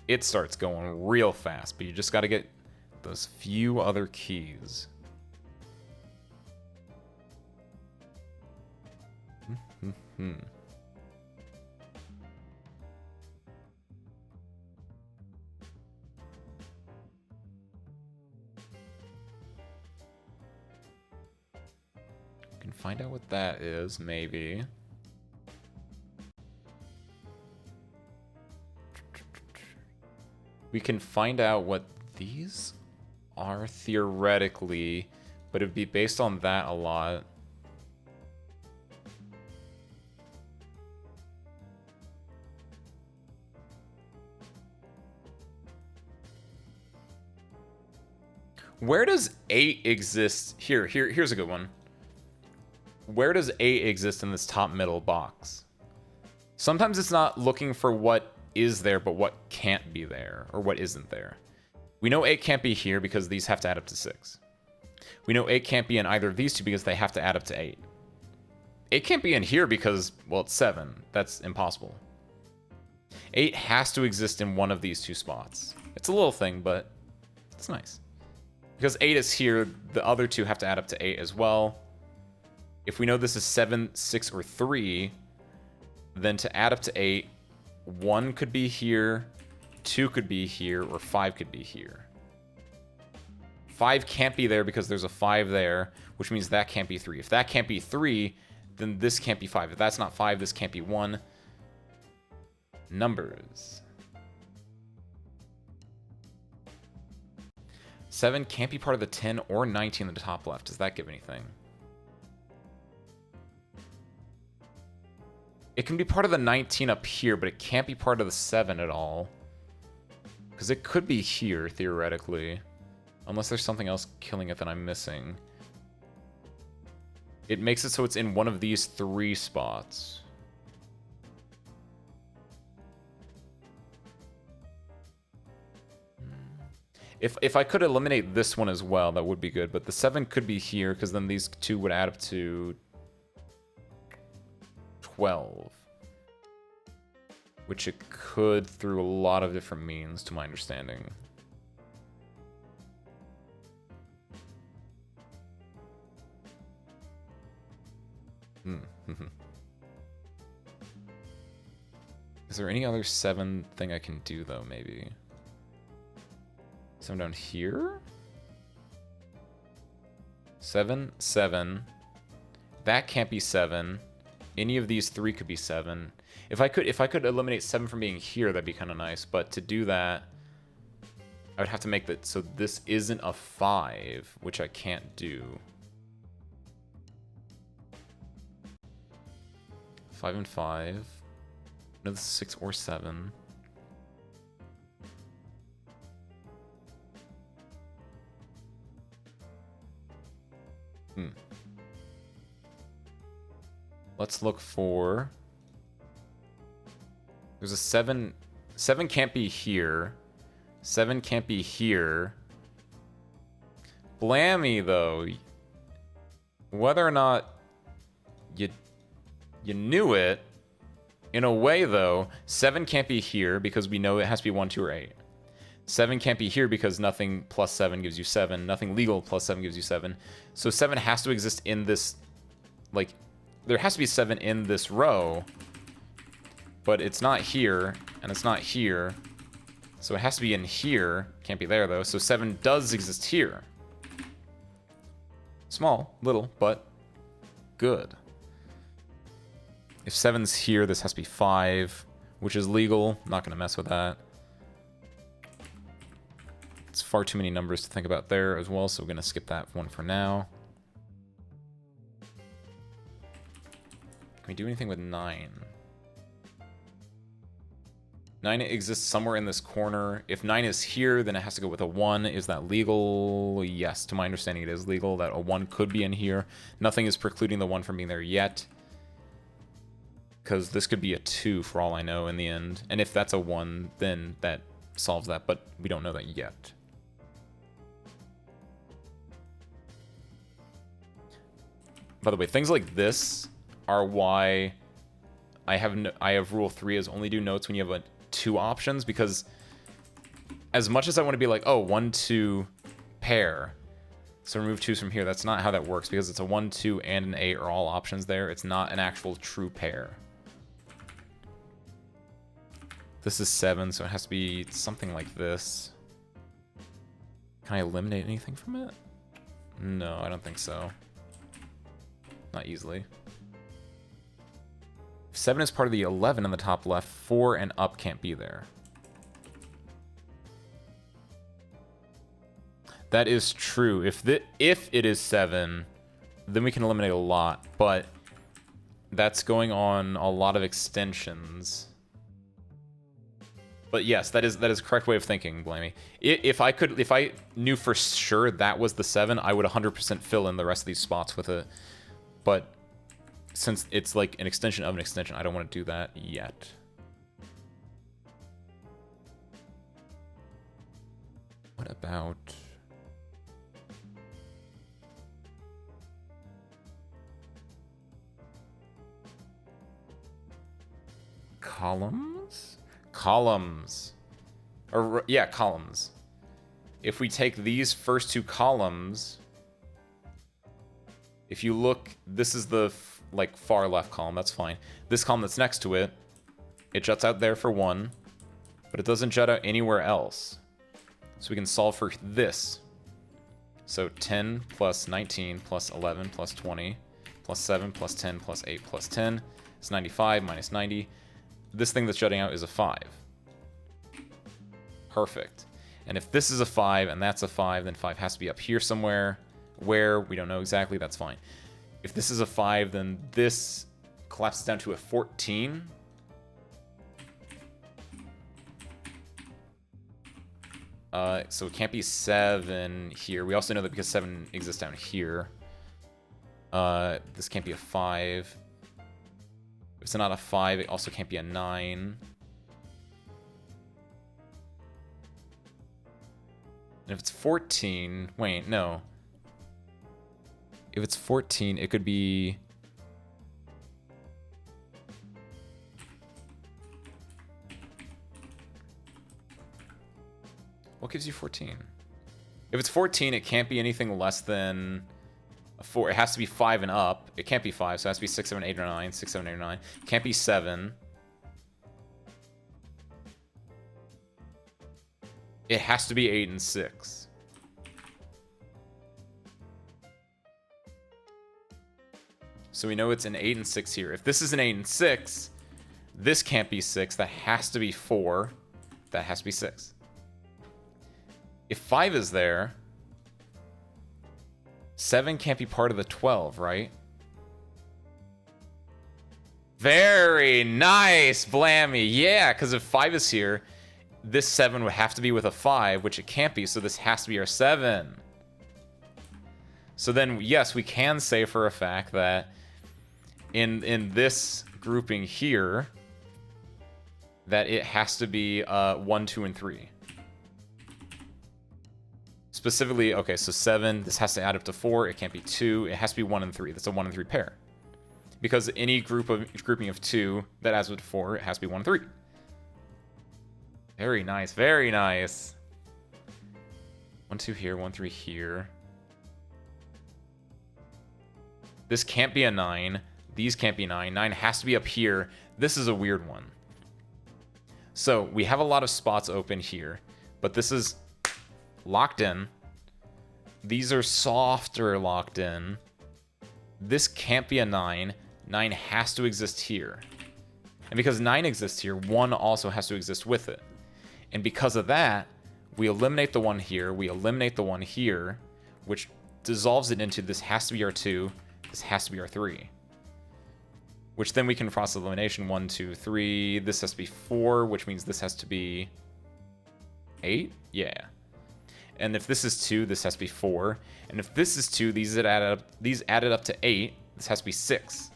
it starts going real fast. But you just got to get those few other keys. Can find out what that is, maybe. We can find out what these are theoretically, but it'd be based on that a lot. Where does 8 exist? Here's a good one. Where does 8 exist in this top middle box? Sometimes it's not looking for what is there, but what can't be there, or what isn't there. We know 8 can't be here because these have to add up to 6. We know 8 can't be in either of these two because they have to add up to 8. 8 can't be in here because, well, it's 7. That's impossible. 8 has to exist in one of these two spots. It's a little thing, but it's nice. Because 8 is here, the other two have to add up to 8 as well. If we know this is 7, 6, or 3, then to add up to 8, 1 could be here, 2 could be here, or 5 could be here. 5 can't be there because there's a 5 there, which means that can't be 3. If that can't be 3, then this can't be 5. If that's not 5, this can't be 1. Numbers. 7 can't be part of the 10 or 19 in the top left. Does that give anything? It can be part of the 19 up here, but it can't be part of the 7 at all. Because it could be here, theoretically. Unless there's something else killing it that I'm missing. It makes it so it's in one of these 3 spots. If I could eliminate this one as well, that would be good. But the 7 could be here, because then these 2 would add up to 12. Which it could through a lot of different means, to my understanding. Is there any other 7 thing I can do, though, maybe? 7 down here? 7, 7. That can't be 7. Any of these 3 could be 7. If I could eliminate 7 from being here, that'd be kind of nice. But to do that, I would have to make that so this isn't a 5, which I can't do. 5 and 5. No, this is 6 or 7. Let's look for... There's a 7. 7 can't be here. 7 can't be here. Blammy, though. Whether or not you knew it, in a way, though, 7 can't be here because we know it has to be 1, 2, or 8. 7 can't be here because nothing plus 7 gives you 7. Nothing legal plus 7 gives you 7. So 7 has to exist in this, like, there has to be 7 in this row, but it's not here, and it's not here. So it has to be in here. Can't be there, though. So 7 does exist here. Small, little, but good. If 7's here, this has to be 5, which is legal. Not going to mess with that. It's far too many numbers to think about there as well, so we're going to skip that one for now. Can we do anything with 9? 9 exists somewhere in this corner. If 9 is here, then it has to go with a 1. Is that legal? Yes, to my understanding, it is legal that a 1 could be in here. Nothing is precluding the 1 from being there yet, because this could be a 2 for all I know in the end. And if that's a 1, then that solves that, but we don't know that yet. By the way, things like this are why I have rule 3 as only do notes when you have 2 options, because as much as I want to be like, oh, 1, 2 pair, so remove 2s from here, that's not how that works, because it's a 1, 2, and an 8 are all options there. It's not an actual true pair. This is 7, so it has to be something like this. Can I eliminate anything from it? No, I don't think so. Not easily. If 7 is part of the 11 in the top left, 4 and up can't be there. That is true. If it is 7, then we can eliminate a lot, but that's going on a lot of extensions. But yes, that is a correct way of thinking, Blamey. If I knew for sure that was the 7, I would 100% fill in the rest of these spots with it. But since it's like an extension of an extension, I don't want to do that yet. What about... columns? Columns. Or, yeah, columns. If we take these first 2 columns... If you look, this is the like far left column, that's fine. This column that's next to it, it juts out there for 1, but it doesn't jut out anywhere else. So we can solve for this. So 10 plus 19 plus 11 plus 20 plus 7 plus 10 plus 8 plus 10 is 95 minus 90. This thing that's jutting out is a 5. Perfect. And if this is a 5 and that's a 5, then 5 has to be up here somewhere. Where, we don't know exactly, that's fine. If this is a 5, then this collapses down to a 14. So it can't be 7 here. We also know that because 7 exists down here. This can't be a 5. If it's not a 5, it also can't be a 9. And if it's 14, wait, no. If it's 14, it could be... What gives you 14? If it's 14, it can't be anything less than a 4. It has to be 5 and up. It can't be 5, so it has to be 6, 7, 8, or 9. 6, 7, 8, or 9. It can't be 7. It has to be 8 and 6. So we know it's an 8 and 6 here. If this is an 8 and 6, this can't be 6. That has to be 4. That has to be 6. If 5 is there, 7 can't be part of the 12, right? Very nice, Blammy. Yeah, because if 5 is here, this 7 would have to be with a 5, which it can't be, so this has to be our 7. So then, yes, we can say for a fact that in this grouping here, that it has to be 1, 2, and 3. Specifically, okay, so 7, this has to add up to 4. It can't be 2. It has to be 1 and 3. That's a 1 and 3 pair. Because any grouping of 2 that adds up to 4, it has to be 1 and 3. Very nice, very nice. 1, 2 here, 1, 3 here. This can't be a 9. These can't be 9. 9 has to be up here. This is a weird one. So we have a lot of spots open here, but this is locked in. These are softer locked in. This can't be a 9. 9 has to exist here. And because 9 exists here, 1 also has to exist with it. And because of that, we eliminate the 1 here, we eliminate the 1 here, which dissolves it into this has to be our 2, this has to be our 3. Which then we can process elimination. 1, 2, 3. This has to be 4, which means this has to be 8? Yeah. And if this is 2, this has to be 4. And if this is 2, these added up to 8. This has to be 6.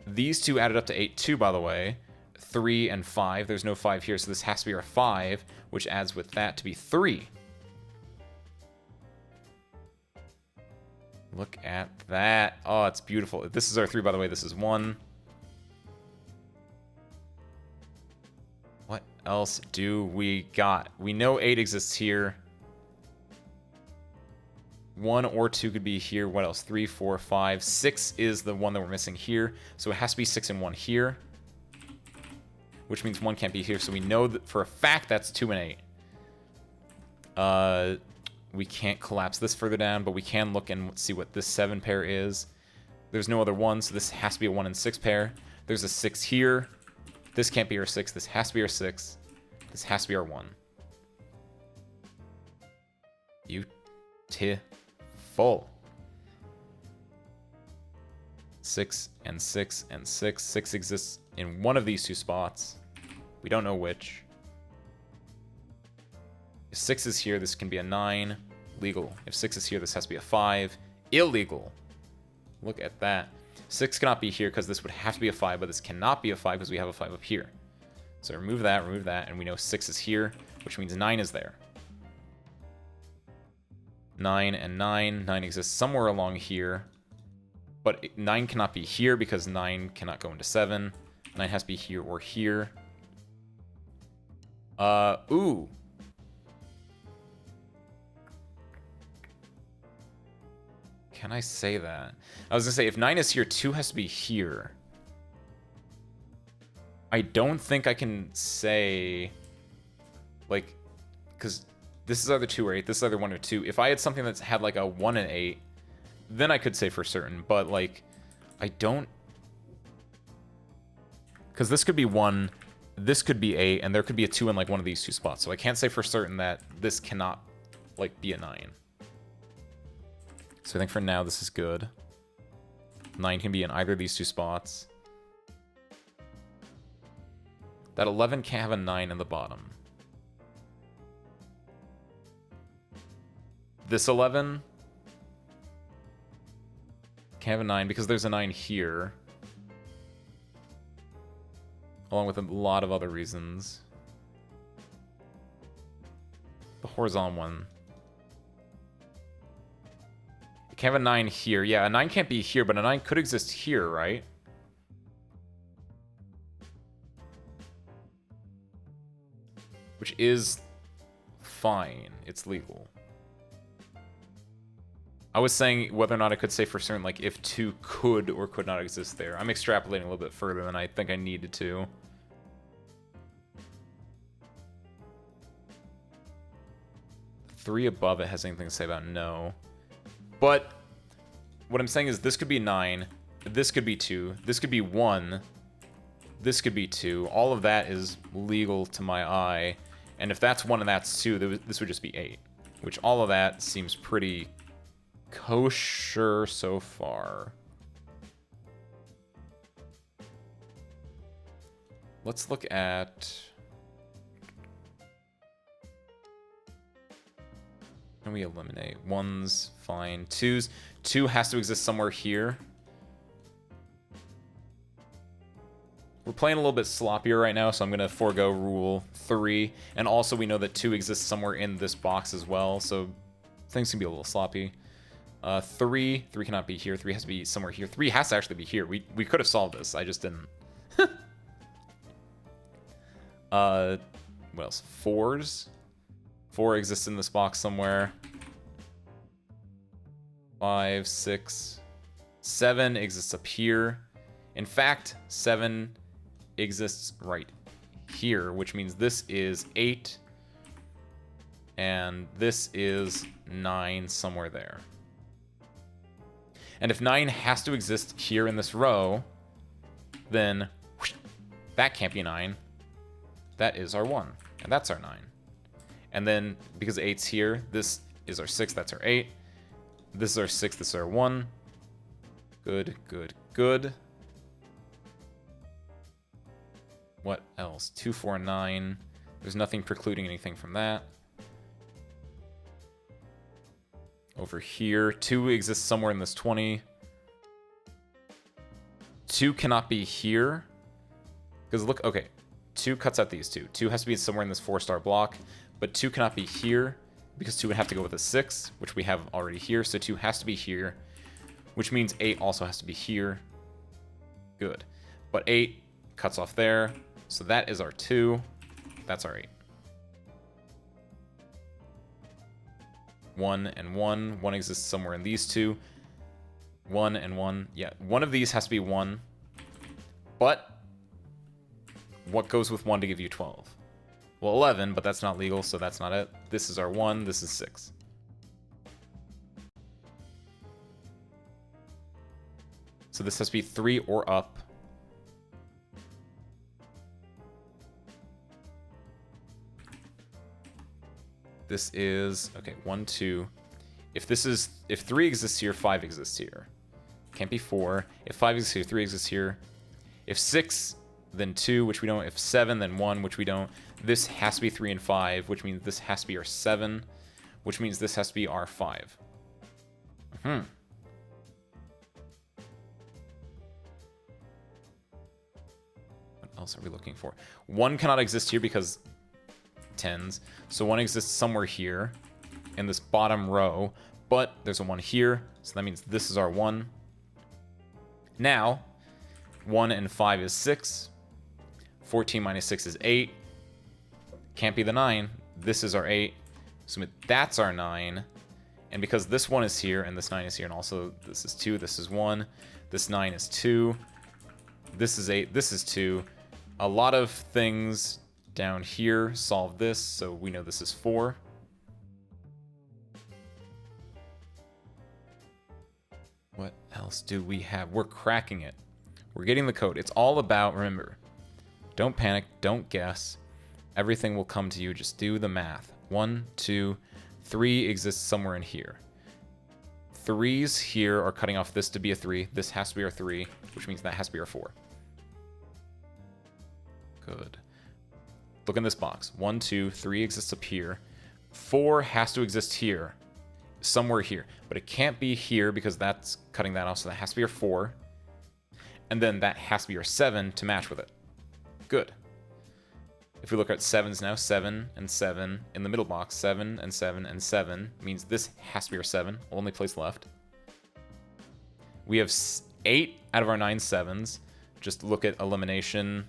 These two added up to 8 too, by the way. 3 and 5. There's no 5 here, so this has to be our 5, which adds with that to be 3. Look at that. Oh, it's beautiful. This is our 3, by the way. This is 1. What else do we got? We know 8 exists here. 1 or 2 could be here. What else? 3, 4, 5. 6 is the one that we're missing here. So it has to be 6 and 1 here. Which means 1 can't be here. So we know that for a fact that's 2 and 8. We can't collapse this further down, but we can look and see what this 7 pair is. There's no other 1, so this has to be a 1 and 6 pair. There's a 6 here. This can't be our 6. This has to be our 6. This has to be our 1. Beautiful. 6 and 6 and 6. 6 exists in one of these two spots. We don't know which. If 6 is here, this can be a 9. Legal. If 6 is here, this has to be a 5. Illegal. Look at that. 6 cannot be here because this would have to be a 5, but this cannot be a 5 because we have a 5 up here. So remove that, and we know 6 is here, which means 9 is there. 9 and 9. 9 exists somewhere along here. But 9 cannot be here because 9 cannot go into 7. 9 has to be here or here. Ooh. Can I say that? I was gonna say, if 9 is here, 2 has to be here. I don't think I can say, like, because this is either 2 or 8, this is either 1 or 2. If I had something that's had, like, a 1 and 8, then I could say for certain, but, like, I don't... Because this could be 1, this could be 8, and there could be a 2 in, like, one of these two spots. So I can't say for certain that this cannot, like, be a 9. So I think for now this is good. 9 can be in either of these two spots. That 11 can't have a 9 in the bottom. This 11 can't have a 9 because there's a 9 here. Along with a lot of other reasons. The horizontal one. It can't have a 9 here. Yeah, a 9 can't be here, but a 9 could exist here, right? Which is fine. It's legal. I was saying whether or not I could say for certain, like, if 2 could or could not exist there. I'm extrapolating a little bit further than I think I needed to. Three above it has anything to say about no. But what I'm saying is this could be 9. This could be 2. This could be 1. This could be 2. All of that is legal to my eye. And if that's 1 and that's 2, this would just be 8. Which all of that seems pretty kosher so far. Let's look at... can we eliminate? 1's fine. 2's. 2 has to exist somewhere here. We're playing a little bit sloppier right now, so I'm going to forego rule 3. And also we know that 2 exists somewhere in this box as well, so things can be a little sloppy. 3 cannot be here. 3 has to be somewhere here. 3 has to actually be here. We could have solved this. I just didn't. What else? 4's. 4 exists in this box somewhere. 5, 6, 7 exists up here. In fact, 7 exists right here, which means this is 8, and this is 9 somewhere there. And if 9 has to exist here in this row, then whoosh, that can't be 9. That is our 1, and that's our 9. And then, because 8's here, this is our 6, that's our 8. This is our 6, this is our 1. Good, good, good. What else? 2, 4, 9. There's nothing precluding anything from that. Over here, 2 exists somewhere in this 20. 2 cannot be here. Because look, okay, 2 cuts out these two. 2 has to be somewhere in this 4-star block, but 2 cannot be here because 2 would have to go with a 6, which we have already here. So 2 has to be here, which means 8 also has to be here. Good. But 8 cuts off there. So that is our 2. That's our 8. 1 and 1. 1 exists somewhere in these two. 1 and 1. Yeah, one of these has to be 1. But what goes with 1 to give you 12? Well, 11, but that's not legal, so that's not it. This is our 1. This is 6. So this has to be 3 or up. This is, okay, 1, 2. If 3 exists here, 5 exists here. Can't be 4. If 5 exists here, 3 exists here. If 6, then 2, which we don't. If 7, then 1, which we don't. This has to be 3 and 5, which means this has to be our 7, which means this has to be our 5. What else are we looking for? 1 cannot exist here because 10s. So 1 exists somewhere here in this bottom row, but there's a 1 here, so that means this is our 1. Now, 1 and 5 is 6. 14 minus 6 is 8. Can't be the 9. This is our 8. So that's our 9. And because this 1 is here, and this 9 is here, and also this is 2, this is 1, this 9 is 2, this is 8, this is 2. A lot of things down here solve this, so we know this is 4. What else do we have? We're cracking it. We're getting the code. It's all about, remember, don't panic, don't guess. Everything will come to you. Just do the math. 1, 2, 3 exists somewhere in here. 3's here are cutting off this to be a 3. This has to be our 3, which means that has to be our 4. Good. Look in this box. 1, 2, 3 exists up here. 4 has to exist here. Somewhere here. But it can't be here because that's cutting that off, so that has to be our 4. And then that has to be our 7 to match with it. Good. If we look at 7s now, 7 and 7 in the middle box, 7 and 7 and 7 means this has to be our 7, only place left. We have 8 out of our 9 7s. Just look at elimination.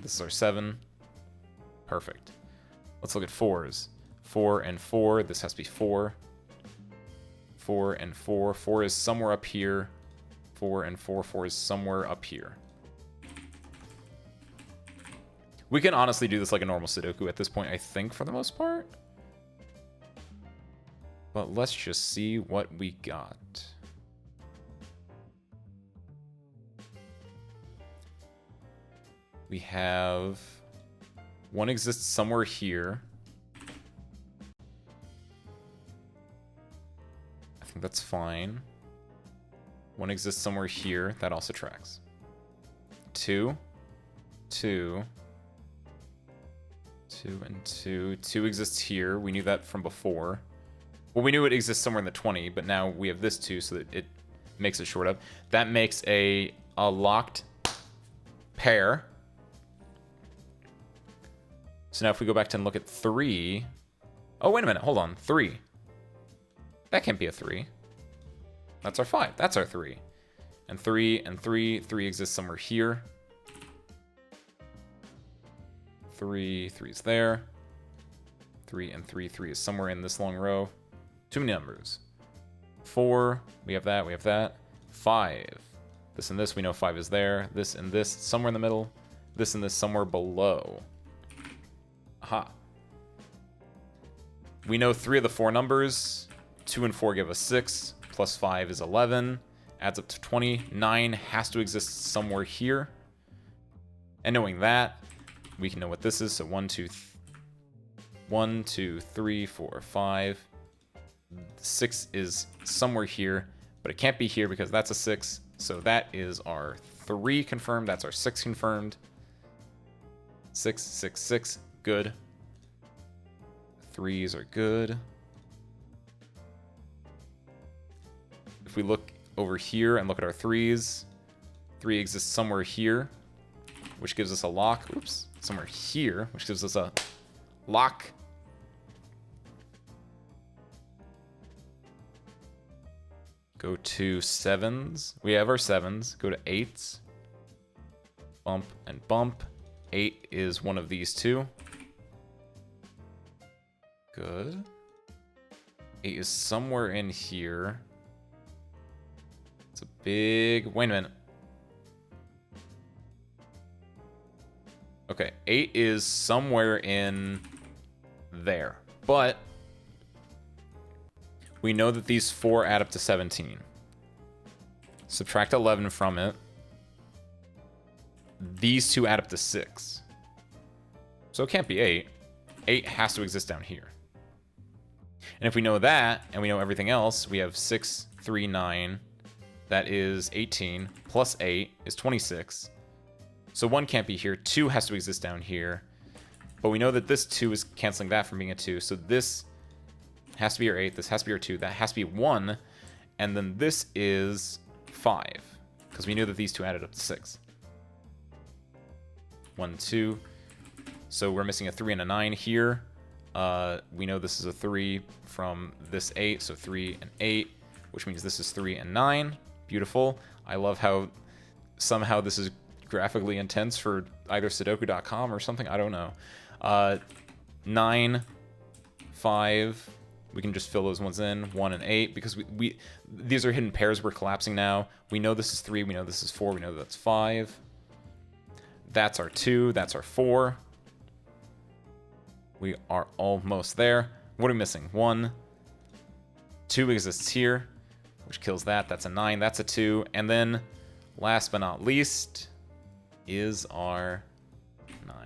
This is our 7. Perfect. Let's look at 4s. 4 and 4. This has to be 4. 4 and 4. 4 is somewhere up here. 4 and 4. 4 is somewhere up here. We can honestly do this like a normal Sudoku at this point, I think, for the most part. But let's just see what we got. We have 1 exists somewhere here. I think that's fine. 1 exists somewhere here. That also tracks. 2, 2, 2 and 2. 2 exists here. We knew that from before. Well, we knew it exists somewhere in the 20, but now we have this 2, so that it makes it short of. That makes a locked pair. So now if we go back to and look at 3... Oh, wait a minute. Hold on. 3. That can't be a 3. That's our 5. That's our 3. And 3 and 3. 3 exists somewhere here. 3. 3 is there. 3 and 3. 3 is somewhere in this long row. Too many numbers. 4. We have that. We have that. 5. This and this. We know 5 is there. This and this. Somewhere in the middle. This and this. Somewhere below. Aha. We know 3 of the 4 numbers. 2 and 4 give us 6. Plus 5 is 11. Adds up to 20. 9 has to exist somewhere here. And knowing that, we can know what this is. So 1, 2, 3, 4, 5. 6 is somewhere here, but it can't be here because that's a 6. So that is our 3 confirmed. That's our 6 confirmed. 6, 6, 6. Good. 3s are good. If we look over here and look at our 3s, 3 exists somewhere here, which gives us a lock. Oops. Somewhere here, which gives us a lock. Go to 7s. We have our 7s. Go to 8s. Bump and bump. 8 is one of these 2. Good. 8 is somewhere in here. It's a big... Wait a minute. Okay, 8 is somewhere in there. But we know that these 4 add up to 17. Subtract 11 from it. These 2 add up to 6. So it can't be 8. 8 has to exist down here. And if we know that, and we know everything else, we have 6, 3, 9. That is 18. Plus 8 is 26. So 1 can't be here. 2 has to exist down here. But we know that this 2 is canceling that from being a 2. So this has to be our 8. This has to be our 2. That has to be 1. And then this is 5. Because we knew that these 2 added up to 6. 1, 2. So we're missing a 3 and a 9 here. We know this is a 3 from this 8. So 3 and 8. Which means this is 3 and 9. Beautiful. I love how somehow this is graphically intense for either Sudoku.com or something. I don't know. 9, 5. We can just fill those ones in. 1 and 8 because we these are hidden pairs we're collapsing now. We know this is 3. We know this is 4. We know that's 5. That's our 2. That's our 4. We are almost there. What are we missing? 1. 2 exists here, which kills that. That's a 9. That's a 2. And then, last but not least, is our 9.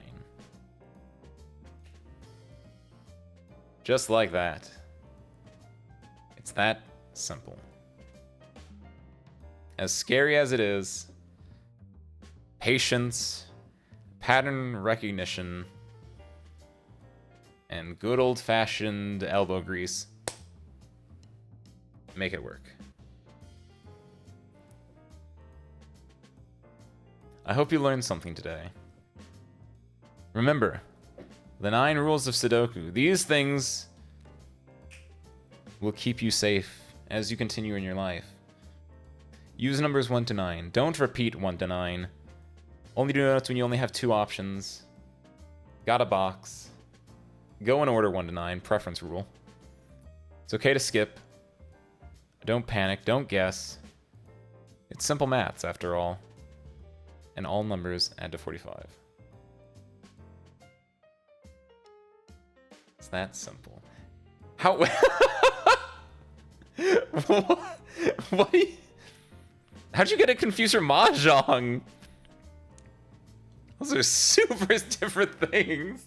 Just like that. It's that simple. As scary as it is, patience, pattern recognition, and good old-fashioned elbow grease make it work. I hope you learned something today. Remember, the 9 rules of Sudoku. These things will keep you safe as you continue in your life. Use numbers 1 to 9. Don't repeat 1 to 9. Only do notes when you only have 2 options. Got a box. Go in order 1 to 9. Preference rule. It's okay to skip. Don't panic. Don't guess. It's simple maths, after all. And all numbers add to 45. It's that simple. How? What? How'd you get it confused for mahjong? Those are super different things.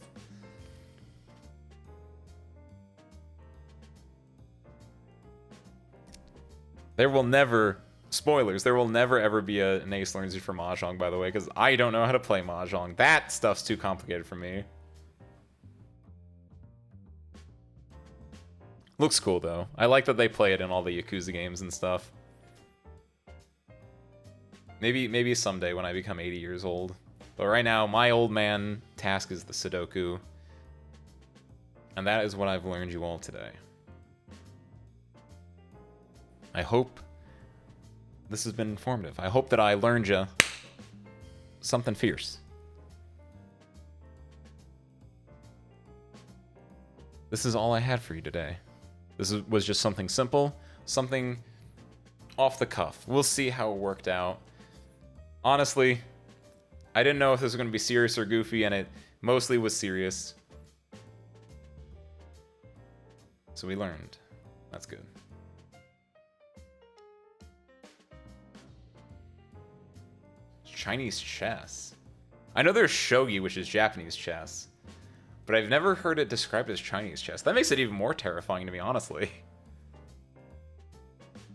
There will never, spoilers, there will never ever be an Ace Learns You for Mahjong, by the way, because I don't know how to play Mahjong. That stuff's too complicated for me. Looks cool though. I like that they play it in all the Yakuza games and stuff. Maybe someday when I become 80 years old. But right now, my old man task is the Sudoku. And that is what I've learned you all today. I hope this has been informative. I hope that I learned you something fierce. This is all I had for you today. This was just something simple, something off the cuff. We'll see how it worked out. Honestly, I didn't know if this was going to be serious or goofy, and it mostly was serious. So we learned. That's good. Chinese chess. I know there's shogi, which is Japanese chess, but I've never heard it described as Chinese chess. That makes it even more terrifying to me, honestly.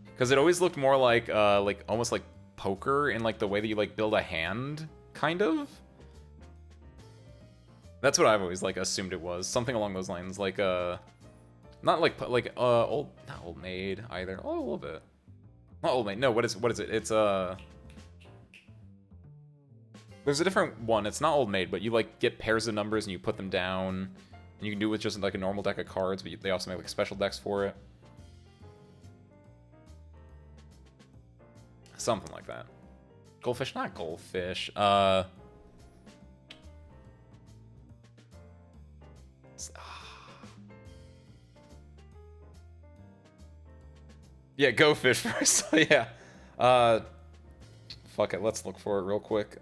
Because it always looked more like almost like poker in like the way that you like build a hand, kind of. That's what I've always like assumed it was, something along those lines, like not like old, not Old Maid either. Oh, a little bit. Not Old Maid. No, what is it? It's there's a different one. It's not Old Maid, but you like get pairs of numbers and you put them down, and you can do it with just like a normal deck of cards, but they also make like special decks for it. Something like that. Goldfish, not goldfish. Yeah, go fish first. Yeah. Fuck it, let's look for it real quick.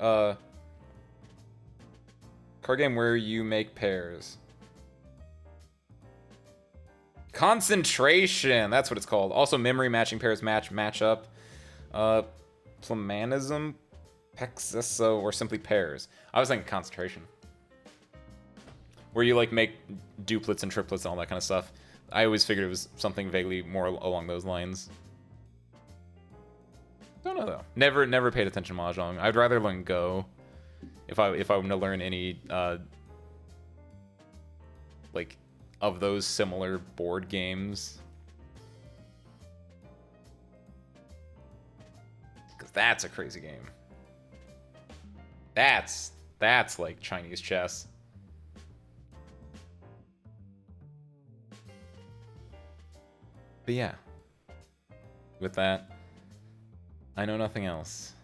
Card game where you make pairs. Concentration, that's what it's called. Also memory matching pairs match up. Plemanism, Pexesso, or simply pairs. I was thinking concentration. Where you like make duplets and triplets and all that kind of stuff. I always figured it was something vaguely more along those lines. Don't know though. Never paid attention to Mahjong. I'd rather learn Go. If I want to learn any like of those similar board games. Cause that's a crazy game. That's like Chinese chess. But yeah, with that, I know nothing else.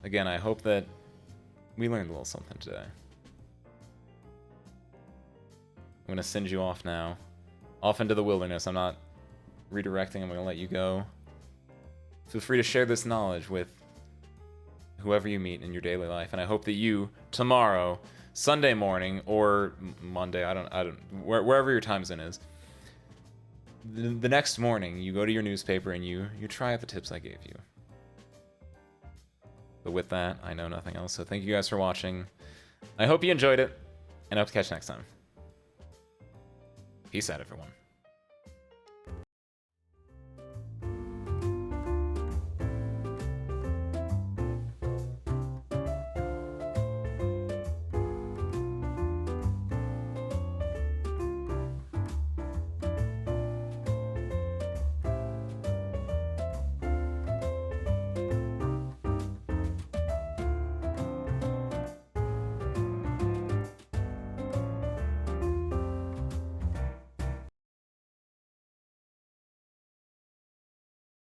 Again, I hope that we learned a little something today. I'm going to send you off now. Off into the wilderness. I'm not redirecting. I'm going to let you go. Feel free to share this knowledge with whoever you meet in your daily life. And I hope that you, tomorrow, Sunday morning, or Monday, wherever your time zone is, the next morning, you go to your newspaper and you try out the tips I gave you. But with that, I know nothing else, so thank you guys for watching. I hope you enjoyed it, and I hope to catch you next time. Peace out, everyone.